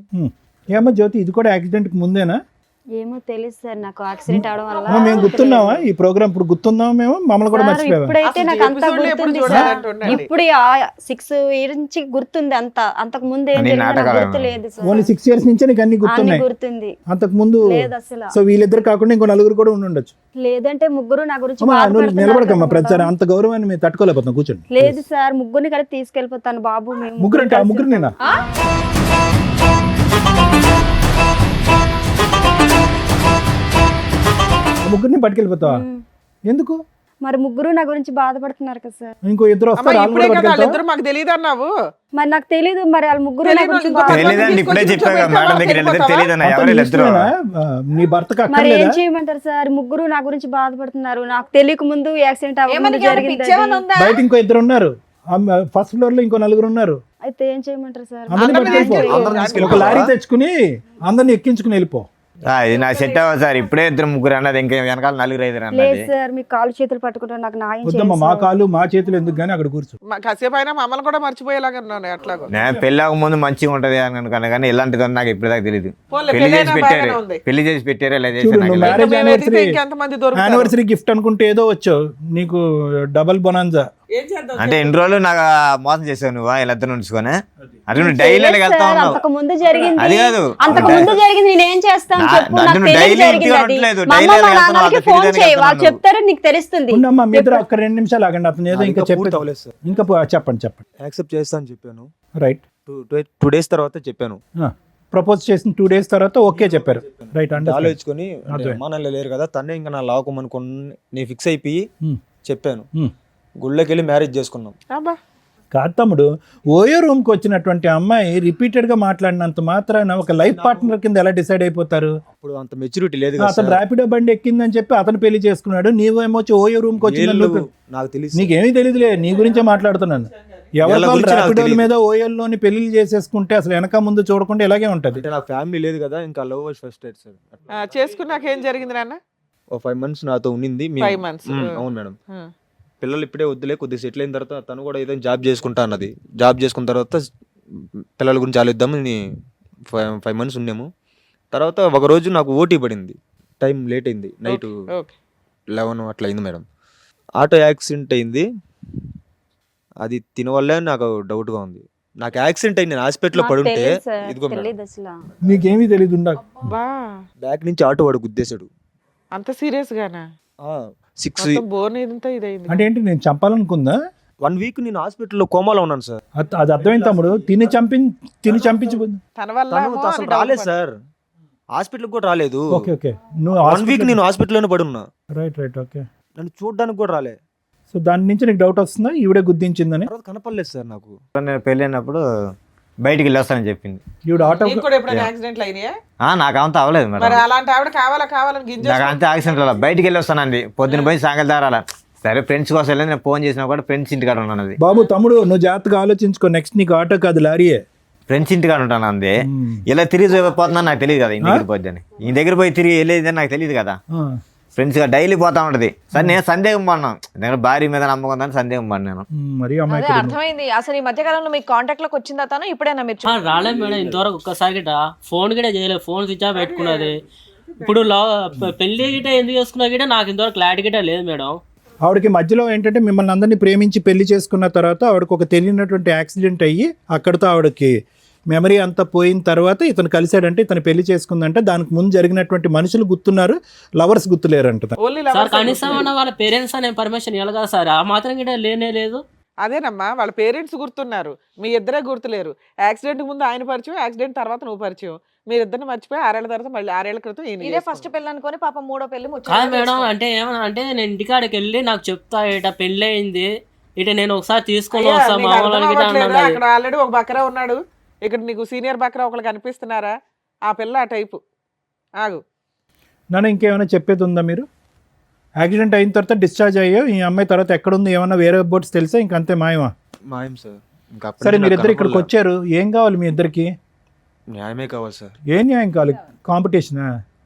ఏమో జ్యోతి, ఇది కూడా యాక్సిడెంట్ ముందేనా? ఏమో తెలియదు సార్, నాకు యాక్సిడెంట్ అవడం వల్ల మేము గుర్తున్నావా? ఈ ప్రోగ్రామ్ ఇప్పుడు గుర్తున్నావా? మేము మమ్మల్ని కూడా సార్, మర్చిపోయావా? ఇప్పుడైతే అసలు నాకు అంతా episode లో ఎప్పుడు గుర్తుంది చూడాలి సార్. అంటుండండి. ఇప్పుడు 6 years నుంచి గుర్తుంది అంతా. అంతకు ముందు ఏం అన్ని జరిగిందో నాకు నాటకాలు గుర్తు లేదు సార్. ఓన్లీ 6 years నుంచే నీకు అన్ని అన్ని గుర్తున్నాయి. గుర్తుంది అంతకు ముందు లేదు అసలు. సో వీళ్ళిద్దరు కాకుండా ఇంకో నలుగురు కూడా ఉండి ఉండొచ్చు. లేదంటే ముగ్గురు నా గురించి అమ్మా, నువ్వు బాధపడుతున్నారు నిలబడకమ్మా, కదా ప్రతిసారి బాబు. అంత గౌరవాన్ని మేము తట్టుకోలేకపోతున్నాం. కూర్చోండి. లేదు సార్, ముగ్గురిని కలిపి తీసుకెళ్ళిపోతాను బాబు. మేము ముగ్గురు అంటే ఆ ముగ్గురు కలిసి నేనా? ఆ ముగ్గురిని పట్టుకెళ్ళిపోతావా? ఎందుకు? మరి ముగ్గురు నా గురించి బాధపడుతున్నారు కదా సార్. ఇంకో ఇద్దరు అమ్మా, వస్తారు, వాళ్ళు ఇప్పుడే కూడా కదా పట్టుకెళ్తావా? వాళ్ళిద్దరు మాకు తెలియదు అన్నావు. మరి నాకు తెలీదు, మరి వాళ్ళ ముగ్గురు నా తెలీదు, గురించి ఇంకో బాధ- తెలియదండి, ఇప్పుడే చెప్పాను కదా మేడం దగ్గర వెళ్ళితే తెలియదన్న అతను ఎవరు ఇద్దరు. ఇష్టమేనా? నీ భర్తకు మరి ఏం అక్కర్లేదా? చేయమంటారు సార్? ముగ్గురు నా గురించి బాధపడుతున్నారు. నాకు తెలియక ముందు యాక్సిడెంట్ ఏమని అవ్వకుండా జరిగింది పిచ్చేమని అది. ఉందా? బయట ఇంకో ఇద్దరు ఉన్నారు, ఫస్ట్ ఫ్లోర్ లో ఇంకో నలుగురు ఉన్నారు. అయితే ఏం చేయమంటారు సార్? అందరిని అందరిని పట్టుకెళ్ళిపో. తీసుకెళ్ళి- ఒక లారీ తెచ్చుకుని అందరిని ఎక్కించుకుని వెళ్ళిపో. ఇది నా సెట్ అవ్వదు సార్, ఇప్పుడే ఇద్దరు ముగ్గురు అన్నది, ఇంకా వెనకాల 4-5 లేదు అన్నది. సార్, మీ కాళ్ళు చేతులు పట్టుకుంటారు, నాకు న్యాయం వద్దమ్మా, మా చేయండి సార్. కాళ్ళు మా చేతులు ఎందుకు కానీ అక్కడ కూర్చో. కాసేపు అయినా మమ్మల్ని కూడా మర్చిపోయేలాగా ఉన్నాను అట్లాగో. నేను పెళ్ళి ముందు మంచిగా ఉంటది అని అనుకున్నా, కానీ ఇలాంటిది నాకు ఇప్పటిదాకా తెలియదు. పోన్లే, పెళ్లి చేసి పెళ్ళైనా పెట్టారు, బాగానే ఉంది. పెళ్లి చేసి పెట్టారు, ఇలా చూడు, చేసి నువ్వు నాకు marriage తెలియదు. మేము వెతికితే anniversary- ఇంకెంతమంది దొరుకుతారు? యానివర్సరీ గిఫ్ట్ అనుకుంటే ఏదో వచ్చావు, నీకు డబల్ బొనాన్జా. ఏం చేద్దాం? అంటే ఎన్ని రోజులు నాకు మోసం చేసావు నువ్వు వీళ్ళిద్దరు ఉంచుకొని? అంటే నువ్వు డైలీ చేయలేదు వెళ్తా సార్, ఉన్నావు. అంతకు ముందు జరిగింది. అది కాదు, అంతకు ముందు జరిగింది, నేనేం చేస్తాను చెప్పు? అంటే నాకు నువ్వు తెలియదు daily జరిగింది ఇంటికి అది. ఉండట్లేదు, మా daily అమ్మ మా వెళ్తున్నావు, నాన్నకి అక్కడ ఫోన్ తిరిగి చేయి, వాళ్ళు వెళ్తున్నావు. చెప్తారు, నీకు తెలుస్తుంది. ఉండమ్మా, మీ ఇద్దరు ఒక్క 2 నిమిషాలు ఆగండి. అతను ఏదో ఇంకా పూర్తి చెప్పి అవ్వలేదు సార్. ఇంకా చెప్పండి. యాక్సెప్ట్ చేస్తా అని చెప్పాను. రైట్. 2 days తర్వాత చెప్పాను. ప్రపోజ్ చేసిన 2 days తర్వాత ఓకే చెప్పారు. రైట్. అంటే ఆలోచించుకొని అర్థమైంది. అమ్మా నాన్న లేరు కదా, తన్నే ఇంకా నా లావకమనుకుని నేను ఫిక్స్ అయిపోయి చెప్పాను. హ్మ్. గుళ్ళకి వెళ్ళి మ్యారేజ్ చేసుకున్నాం. అబ్బా, కాదు తమ్ముడు, ఓయో రూమ్కి వచ్చినటువంటి అమ్మాయి రిపీటెడ్గా మాట్లాడినంత మాత్రాన ఒక లైఫ్ పార్ట్నర్ కింద ఎలా డిసైడ్ అయిపోతారు? అప్పుడు అంత మెచ్యూరిటీ లేదు కదా అతను సార్. ర్యాపిడో బండి ఎక్కిందని చెప్పి అతను పెళ్లి చేసుకున్నాడు, నీవేమో వచ్చి ఓయో రూమ్కి వచ్చిందని వీళ్ళు నువ్వు- నాకు తెలియదు. నీకేమీ తెలియదులే, నీ గురించే మాట్లాడుతున్నాను. ఎవరి వీళ్ళ గురించి నాకు ర్యాపిడోల తెలీదు. మీద ఓయోల్లోని పెళ్లి చేసేసుకుంటే అసలు వెనక ముందు చూడకుండా ఇలాగే ఉంటది. అంటే నాకు ఫ్యామిలీ లేదు కదా, ఇంకా లవ్ ఫస్ట్ ఎయిడ్ సార్. చేసుకున్నాక ఏం జరిగింది నాన్న? ఓ 5 months నాతో ఉండింది. 5 months. అవును మేడం. పిల్లలు ఇప్పుడే వద్దులే, కొద్దిగా సెటిల్ అయిన తర్వాత తను కూడా ఏదైనా జాబ్ చేసుకుంటా అన్నది. జాబ్ చేసుకున్న తర్వాత పిల్లల గురించి ఆలోచిద్దామని 5 months ఉన్నాము. తర్వాత ఒక రోజు నాకు ఓటీ పడింది, టైం లేట్ అయింది, నైట్ ఓకే. 11 అట్లా అయింది మేడం. ఆటో యాక్సిడెంట్ అయింది. అది తినవల్లే నాకు డౌట్గా ఉంది. నాకు యాక్సిడెంట్ అయింది, నేను హాస్పిటల్లో నాకు పడుంటే తెలీదు సార్, ఇదిగో మేడం తెలీదు అసలు. నీకేమీ తెలియదు ఉండ. బా, బ్యాక్ నుంచి ఆటో వాడు గుద్దేశాడు. అంత సీరియస్ గానా? 6 బోన్ ఇదంతా ఇదైంది. అంటే ఏంటి, నేను చంపాలనుకుందా? 1 week నేను హాస్పిటల్లో కోమాలో ఉన్నాను సార్. అది అర్థమైంది తమ్ముడు. తిని చంపించి తన వల్ల తను ఏమో అసలు అని doubt రాలేదు పడ్డా. సార్. హాస్పిటల్కి కూడా రాలేదు. ఓకే ఓకే నువ్వు 1 వీక్ నేను హాస్పిటల్లోనే పడి ఉన్నా. Right right okay. నన్ను చూడడానికి కూడా రాలే. సో దాని నుంచి నీకు డౌట్ వస్తుందా ఈవిడే గుర్తించిందని? తర్వాత కనపడలేదు సార్ నాకు. నేను పెళ్ళైనప్పుడు బయటికి వెళ్ళొస్తానని చెప్పింది. ఈవిడ ఆటో నీకు కూడా ఎప్పుడైనా యాక్సిడెంట్లు అయినాయా? నాకు అంత అవ్వలేదు మరి మేడం. అలాంటి ఆవిడ కావాలని గింజ నాకు అంతే యాక్సిడెంట్ అలా బయటికి వెళ్ళొస్తానండి. పొద్దున్న పోయి సాయంకాలం దారాల సరే ఫ్రెండ్స్ కోసం వెళ్ళి నేను ఫోన్ చేసినా కూడా ఫ్రెండ్స్ ఇంటికాడ ఉన్నాను. అది బాబు తమ్ముడు నువ్వు జాగ్రత్తగా ఆలోచించుకో, నెక్స్ట్ నీకు ఆటో కాదు లారీయే. ఫ్రెండ్స్ ఇంటికాడ ఉంటాను అంది. ఇలా తిరిగి పోతుందని నాకు తెలియదు కదా, ఇంటి దగ్గర పోద్దని. ఈ దగ్గర పోయి తిరిగి వెళ్ళేది నాకు తెలియదు కదా. ఫ్రెండ్స్ గా డైలీ పోతా ఉంటది. సరే నేను సందేహం పడినాను, నేను భార్య మీద నమ్మకం దాన్ని సందేహం పడినాను. మరి అదే అమ్మాయి అర్థమైంది. అసలు ఈ మధ్య కాలంలో మీకు కాంటాక్ట్ లోకి వచ్చిందా తను? ఇప్పుడైనా మీరు రాలేదు మేడం ఇంతవరకు ఒక్కసారి గిట ఫోన్ గిట చేయలేదు. ఫోన్ స్విచ్ ఆఫ్ పెట్టుకున్నది. ఇప్పుడు పెళ్లి గిట ఎందుకు చేసుకున్నా గిట నాకు ఇంతవరకు క్లారిటీ గిట లేదు మేడం. ఆవిడకి మధ్యలో ఏంటంటే మిమ్మల్ని అందరినీ ప్రేమించి పెళ్లి చేసుకున్న తర్వాత ఆవిడకి ఒక తెలియనటువంటి యాక్సిడెంట్ అయ్యి అక్కడితో ఆవిడకి మెమరీ అంతా పోయిన తర్వాత ఇతను కలిశాడంటే ఇతను పెళ్లి చేసుకుందంటే దానికి ముందు జరిగినటువంటి మనుషులు గుర్తున్నారు, లవర్స్ గుర్తులేరంట. ఓన్లీ సార్ కనీసం అన్న వాళ్ళ పేరెంట్స్ అనే పర్మిషన్ ఇవ్వాలి కదా సార్, ఆ మాత్రం గిట లేనే లేదు. అదేనమ్మా, వాళ్ళ పేరెంట్స్ గుర్తున్నారు, మీ ఇద్దరే గుర్తులేరు. యాక్సిడెంట్ ముందు ఆయన పరిచయం, యాక్సిడెంట్ తర్వాత నువ్వు పరిచయం. మీరిద్దరిని మర్చిపోయి 6 ఏళ్ల తర్వాత మళ్ళీ 6 ఏళ్ల క్రితం ఇదే ఫస్ట్ పెళ్ళి అనుకొని పాప మూడో పెళ్లి కాదు మేడం, అంటే ఏమన్నా అంటే నేను ఇంటికాడికి వెళ్ళి నాకు చెప్తా ఇట పెళ్ళి అయింది, ఇట నేను ఒకసారి తీసుకొని వస్తా మా వాళ్ళని గిట అన్నది. అక్కడ ఆల్రెడీ ఒక బకరా ఉన్నాడు, ఇక్కడ నీకు సీనియర్ బకరా ఒకళ్ళు కనిపిస్తున్నారా? ఆ పిల్ల ఆ టైపు. ఆగు నన్ను ఇంకేమైనా చెప్పేది ఉందా? మీరు యాక్సిడెంట్ అయిన తర్వాత డిశ్చార్జ్ అయ్యావు, ఈ అమ్మాయి తర్వాత ఎక్కడుంది ఏమన్నా వేరే బోట్స్ తెలుసా? ఇంకంతే మాయమా? మాయం సార్. ఇంకా అప్పటి సరే నుంచి మీరిద్దరు నాకు ఇక్కడికి వచ్చారు, ఏం కావాలి మీ ఇద్దరికి? న్యాయమే కావాలి సార్. ఏం న్యాయం కావాలి? కాంపిటీషనా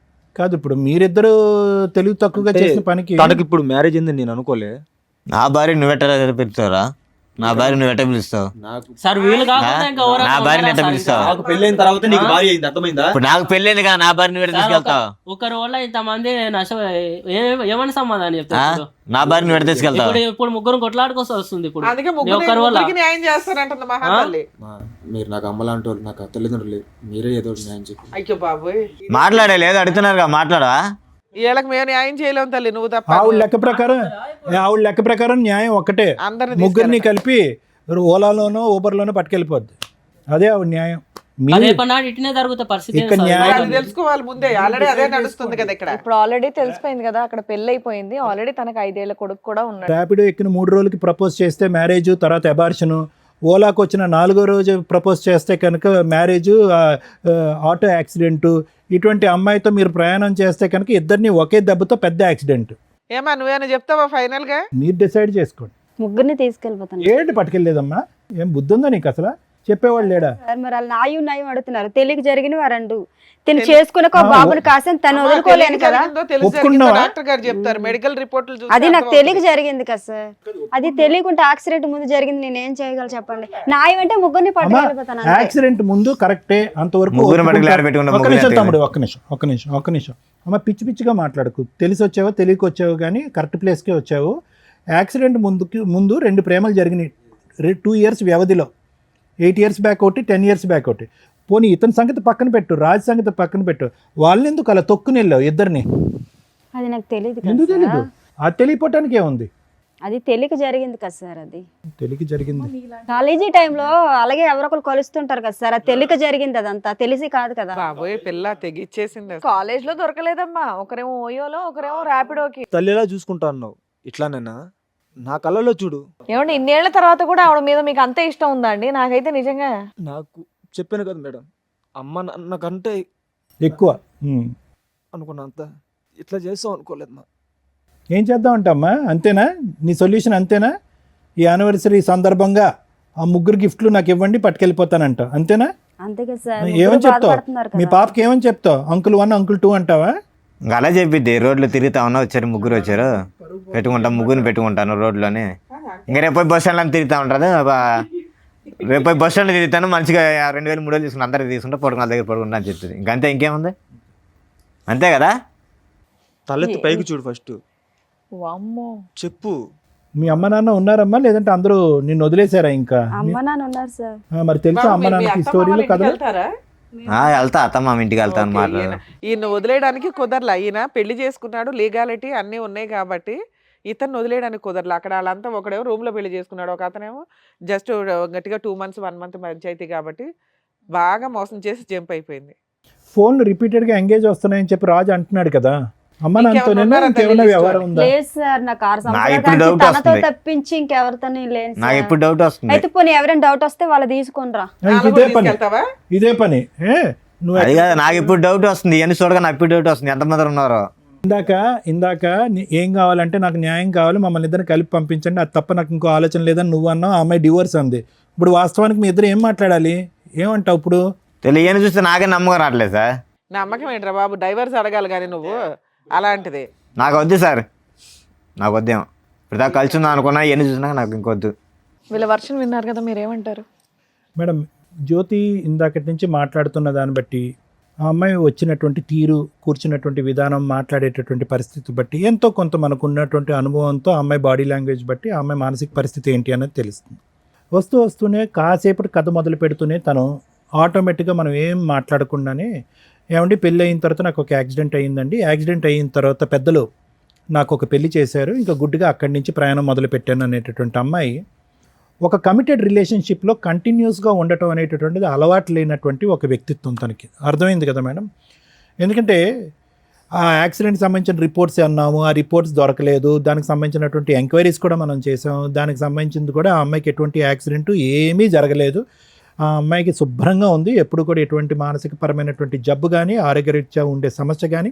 కాదు. ఇప్పుడు మీరిద్దరు తెలివి తక్కువగా అంటే చేసిన పనికి తనకి ఇప్పుడు మ్యారేజ్ అయిందని నేను అనుకోలే. నా భార్య నువ్వెట్ట పిలుస్తావురా? నా భార్య నువ్వెట్ట పిలుస్తావు? సార్ వీళ్ళు కాకుండా ఇంకా నా భార్యని ఎట్ట పిలుస్తావు? నాకు పెళ్ళైన తర్వాత నీకు భార్య అయింది, అర్థమైందా? ఇప్పుడు నాకు పెళ్ళైంది కదా, నా భార్య నువ్వు తీసుకెళ్తావు? ఒకరి వల్ల ఇంతమంది నష్టం ఏమని సమాధానం ఆ? చెప్తారు? నా భార్య నువ్వు ఎట్ట తీసుకెళ్తావు? ఇప్పుడు ముగ్గురు కొట్లాడుకోసం వస్తుంది. ఇప్పుడు అందుకే ఒక్కరి వల్ల ముగ్గురికి న్యాయం చేస్తానంటుంది మహాతల్లి. మీరు నాకు అమ్మలాంటి వాళ్ళు, నాకు తల్లిదండ్రులు, మీరే ఏదో ఒకటి న్యాయం చెప్పి. అయ్యో బాబోయ్, మాట్లాడే లేదు అడుగుతున్నారుగా, మాట్లాడా? వీళ్ళకి మేము న్యాయం చేయలేము తల్లి, నువ్వు తప్ప. ఆవిడ లెక్క ప్రకారం న్యాయం ఒక్కటే, అందరిని ముగ్గురిని కలిపి ఓలాలోనో ఊబర్లోనో పట్టుకెళ్ళిపోద్ది. అదే ఆవిడ న్యాయం. మీరు రేపన్నాడు ఇట్నే జరుగుతా పరిస్థితి ఇక్కడ ఏంటి సార్? న్యాయం- అది తెలుసుకోవాలి ముందే, ఆల్రెడీ అదే నడుస్తుంది కదా ఇక్కడ. ఇప్పుడు ఆల్రెడీ తెలిసిపోయింది కదా, అక్కడ పెళ్లి అయిపోయింది ఆల్రెడీ. తనకు 5 ఏళ్ల కొడుకు కూడా ఉన్నాడు. ర్యాపిడో ఎక్కిన 3 రోజులకి ప్రపోజ్ చేస్తే మ్యారేజ్, తర్వాత అబార్షను. ఓలాకు వచ్చిన 4వ రోజు ప్రపోజ్ చేస్తే కనుక మ్యారేజ్, ఆటో యాక్సిడెంట్. ఇటువంటి అమ్మాయితో మీరు ప్రయాణం చేస్తే కనుక ఇద్దరిని ఒకే దెబ్బతో పెద్ద యాక్సిడెంట్. ఏమా నువ్వేనా చెప్తావా ఫైనల్ గా? మీరు డిసైడ్ చేసుకోండి. ముగ్గురిని తీసుకెళ్ళిపోతాను ఏంటి పట్టుకెళ్ళలేదమ్మా? ఏం బుద్ధి ఉందా నీకు అసలు? చెప్పేవాళ్ళు లేడా? సార్. మరి వాళ్ళు నాయం అడుగుతున్నారు. తెలియక జరిగినవి వారండు. తిని చేసుకునే ఒక బాబుని కాసని తను వదులుకోలేను కదా. ఒప్పుకున్నావా? డాక్టర్ గారు చెప్తారు, మెడికల్ రిపోర్ట్లు చూస్తే అది నాకు అర్థమవుతుంది. తెలియక జరిగింది కదా సార్. అది తెలియకుంటే యాక్సిడెంట్ ముందు జరిగింది, నేను ఏం చేయగలను చెప్పండి? న్యాయం అంటే ముగ్గురిని అమ్మా, పట్టుకెళ్ళిపోతాను అంతే. యాక్సిడెంట్ ముందు కరెక్టే, అంతవరకు ముగ్గురు ఒప్పుకుంటా. మటుకు పెట్టుకున్న ఒక్క ముగ్గురు నిమిషం ఎత్తుకుని. తమ్ముడు, ఒక్క నిమిషం. అమ్మ పిచ్చిగా మాట్లాడకు. తెలిసి వచ్చావో తెలియక వచ్చావు కానీ కరెక్ట్ ప్లేస్కే వచ్చావు. యాక్సిడెంట్ ముందు 2 ప్రేమలు జరిగినాయి 2 ఇయర్స్ వ్యవధిలో. 8 ఇయర్స్ బ్యాక్ ఒకటి, 10 ఇయర్స్ బ్యాక్ ఒకటి. పోనీ ఇతని సంగతి పక్కన పెట్టు, రాజ్ సంగతి పక్కన పెట్టు. వాళ్ళని ఎందుకు అలా తొక్కుని వెళ్ళావు ఇద్దరిని? అది నాకు తెలియదు ఎందుకు కదా తెలీదు? సార్. అది తెలియపోవటానికి ఏముంది? అది తెలియక జరిగింది కదా సార్. అది తెలియక జరిగింది. కాలేజీ టైంలో అలాగే ఎవరొకరు కలుస్తుంటారు కదా సార్. అది తెలియక జరిగింది, అదంతా తెలిసి కాదు కదా. బాబోయ్ పిల్ల తెగిచ్చేసింది అసలు. కాలేజ్ లో దొరకలేదమ్మా, ఒకరేమో ఓయోలో, ఒకరేమో ర్యాపిడోకి. తల్లిలా చూసుకుంటా అన్నావు, ఇట్లానేనా? నా కళ్ళలో చూడు. ఏమండి ఇన్నేళ్ల తర్వాత కూడా ఆవిడ మీద మీకు అంతే ఇష్టం ఉందా అండి? నాకైతే నిజంగా నాకు చెప్పాను కదా మేడం, అమ్మ నాకంటే ఎక్కువ అనుకున్నంత ఇట్లా చేస్తాం అనుకోలేదు మా. ఏం చేద్దామంటే అమ్మా, అంతేనా నీ సొల్యూషన్? అంతేనా? ఈ యానివర్సరీ సందర్భంగా ఆ 3 గిఫ్ట్లు నాకు ఇవ్వండి, పట్టుకెళ్ళిపోతానంట, అంతేనా? అంతే కదా సార్. ఏమని ముగ్గురు చెప్తావు? బాధపడుతున్నారు మీ కదా. పాపకి ఏమని చెప్తావు? అంకుల్ 1 అంకుల్ 2 అంటావా? ఇంకా అలా చెప్పిద్ది. రోడ్లు తిరుగుతా ఉన్నా, వచ్చారు ముగ్గురు వచ్చారు, ముగ్గురిని పెట్టుకుంటాను రోడ్లోనే. ఇంకా రేపు బస్ స్టాండ్లో తిరుగుతూ ఉంటుంది. రేపు బస్ స్టాండ్లో తిరుగుతాను, మంచిగా 2000 3000 తీసుకుని అందరికి తీసుకుంటా పడుకున్న దగ్గర పడుకుంటా అని చెప్తుంది. ఇంకంతే, ఇంకేముంది? అంతే కదా? తలెత్తి పైకి చూడు ఫస్ట్, వామ్మో. చెప్పు. మీ అమ్మ నాన్న ఉన్నారమ్మా, లేదంటే అందరూ నిన్ను వదిలేశారా? ఇంకా అమ్మ నాన్న ఉన్నారు సార్. మరి తెలుసా బాబు, అమ్మ మీరు మీ నాన్నకి అత్త స్టోరీలు, మామల ఇంటికి కథలు? వెళ్తారా? వెళ్తా, అత్తమ్మ ఇంటికి వెళ్తాను, ఓకే, మాట్లాడు. ఈయన వదిలేయడానికి కుదరలా. ఈయన పెళ్లి చేసుకున్నాడు, లీగాలిటీ అన్నీ ఉన్నాయి కాబట్టి ఇతను వదిలేయడానికి కుదరలా. అక్కడ వాళ్ళంతా ఒకడేమో రూమ్ లో పెళ్లి చేసుకున్నాడు, ఒక అతనేమో జస్ట్ గట్టిగా 2 months 1 month పంచాయతీ కాబట్టి బాగా మోసం చేసి జంప్ అయిపోయింది. ఫోన్లు రిపీటెడ్గా ఎంగేజ్ వస్తున్నాయని చెప్పి రాజు అంటున్నాడు కదా. అమ్మ నాన్నతోనే ఇంకెవరున్నారా ఇంకేమైనా తల్లి వ్యవహారం ఉందా? లేదు సార్, నాకు 6 నాకు ఇప్పుడు సంవత్సరాల doubt తనతో వస్తుంది. తప్పించి ఇంకెవరితో లేదు నాకు సార్. ఇప్పుడు డౌట్ వస్తుంది. అయితే పోనీ ఎవరైనా డౌట్ వస్తే వాళ్ళు తీసుకునిరా. ఇదే పని తీసుకెళ్తావా? ఇదే పని నువ్వు అది కాదు, నాకు ఇప్పుడు డౌట్ వస్తుంది. ఇవన్నీ చూడగా నాకు ఇప్పుడు డౌట్ వస్తుంది. ఎంతమంది ఉన్నారో. ఇందాక ఏం కావాలంటే నాకు న్యాయం కావాలి, మమ్మల్ని ఇద్దరిని కలిపి పంపించండి, అది తప్ప నాకు ఇంకో ఆలోచన లేదని నువ్వు అన్నావు. ఆ అమ్మాయి డివోర్స్ అంది. ఇప్పుడు వాస్తవానికి మీ ఇద్దరు ఏం మాట్లాడాలి? ఏమంటావు ఇప్పుడు? తెలియని చూస్తే నాకే నమ్మకం రావట్లేదు సార్. నమ్మకం ఏంట్రా బాబు, డైవర్స్ అడగాలి కానీ నువ్వు అలాంటిది. నాకు వద్దు సార్, నాకు వద్దేమో. ఇప్పుడు దాకా కలిసి ఉందా అనుకున్నా, ఇవన్నీ చూసినాక నాకు ఇంకొద్దు. వీళ్ళ వర్షన్ విన్నారు కదా, మీరేమంటారు? మేడం, జ్యోతి ఇందాకటి నుంచి మాట్లాడుతున్న దాన్ని బట్టి, ఆ అమ్మాయి వచ్చినటువంటి తీరు, కూర్చున్నటువంటి విధానం, మాట్లాడేటటువంటి పరిస్థితి బట్టి ఎంతో కొంత మనకు ఉన్నటువంటి అనుభవంతో ఆ అమ్మాయి బాడీ లాంగ్వేజ్ బట్టి ఆ అమ్మాయి మానసిక పరిస్థితి ఏంటి అనేది తెలుస్తుంది. వస్తూనే కాసేపటి కథ మొదలు పెడుతూనే తను ఆటోమేటిక్గా మనం ఏం మాట్లాడకుండానే, ఏమండి పెళ్ళి అయిన తర్వాత నాకు ఒక యాక్సిడెంట్ అయ్యిందండి, యాక్సిడెంట్ అయిన తర్వాత పెద్దలు నాకు ఒక పెళ్లి చేశారు, ఇంకా గుడ్డుగా అక్కడి నుంచి ప్రయాణం మొదలు పెట్టాను అనేటటువంటి అమ్మాయి ఒక కమిటెడ్ రిలేషన్షిప్లో కంటిన్యూస్గా ఉండటం అనేటటువంటిది అలవాటు లేనటువంటి ఒక వ్యక్తిత్వం తనకి. అర్థమైంది కదా మేడం? ఎందుకంటే ఆ యాక్సిడెంట్కి సంబంధించిన రిపోర్ట్స్ అన్నాము, ఆ రిపోర్ట్స్ దొరకలేదు, దానికి సంబంధించినటువంటి ఎంక్వైరీస్ కూడా మనం చేసాం, దానికి సంబంధించింది కూడా ఆ అమ్మాయికి ఎటువంటి యాక్సిడెంట్ ఏమీ జరగలేదు, ఆ అమ్మాయికి శుభ్రంగా ఉంది, ఎప్పుడు కూడా ఎటువంటి మానసికపరమైనటువంటి జబ్బు కానీ, ఆరోగ్యరీత్యా ఉండే సమస్య కానీ,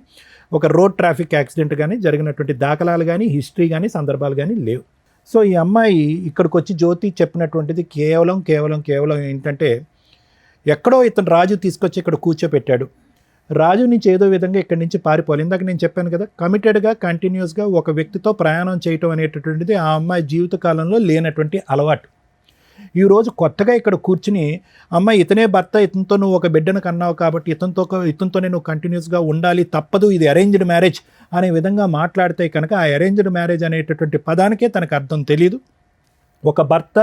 ఒక రోడ్ ట్రాఫిక్ యాక్సిడెంట్ కానీ జరిగినటువంటి దాఖలాలు కానీ, హిస్టరీ కానీ, సందర్భాలు కానీ లేవు. సో ఈ అమ్మాయి ఇక్కడికి వచ్చి జ్యోతి చెప్పినటువంటిది కేవలం ఏంటంటే, ఎక్కడో ఇతను రాజు తీసుకొచ్చి ఇక్కడ కూర్చోపెట్టాడు, రాజు నుంచి ఏదో విధంగా ఇక్కడి నుంచి పారిపోవాలి. ఇందాక నేను చెప్పాను కదా, కమిటెడ్గా కంటిన్యూస్గా ఒక వ్యక్తితో ప్రయాణం చేయటం అనేటటువంటిది ఆ అమ్మాయి జీవితకాలంలో లేనటువంటి అలవాటు. ఈరోజు కొత్తగా ఇక్కడ కూర్చుని, అమ్మాయి ఇతనే భర్త, ఇతనితో నువ్వు ఒక బిడ్డను కన్నావు కాబట్టి ఇతనితోనే నువ్వు కంటిన్యూస్గా ఉండాలి, తప్పదు, ఇది అరేంజ్డ్ మ్యారేజ్ అనే విధంగా మాట్లాడితే కనుక ఆ అరేంజ్డ్ మ్యారేజ్ అనేటటువంటి పదానికే తనకు అర్థం తెలియదు. ఒక భర్త,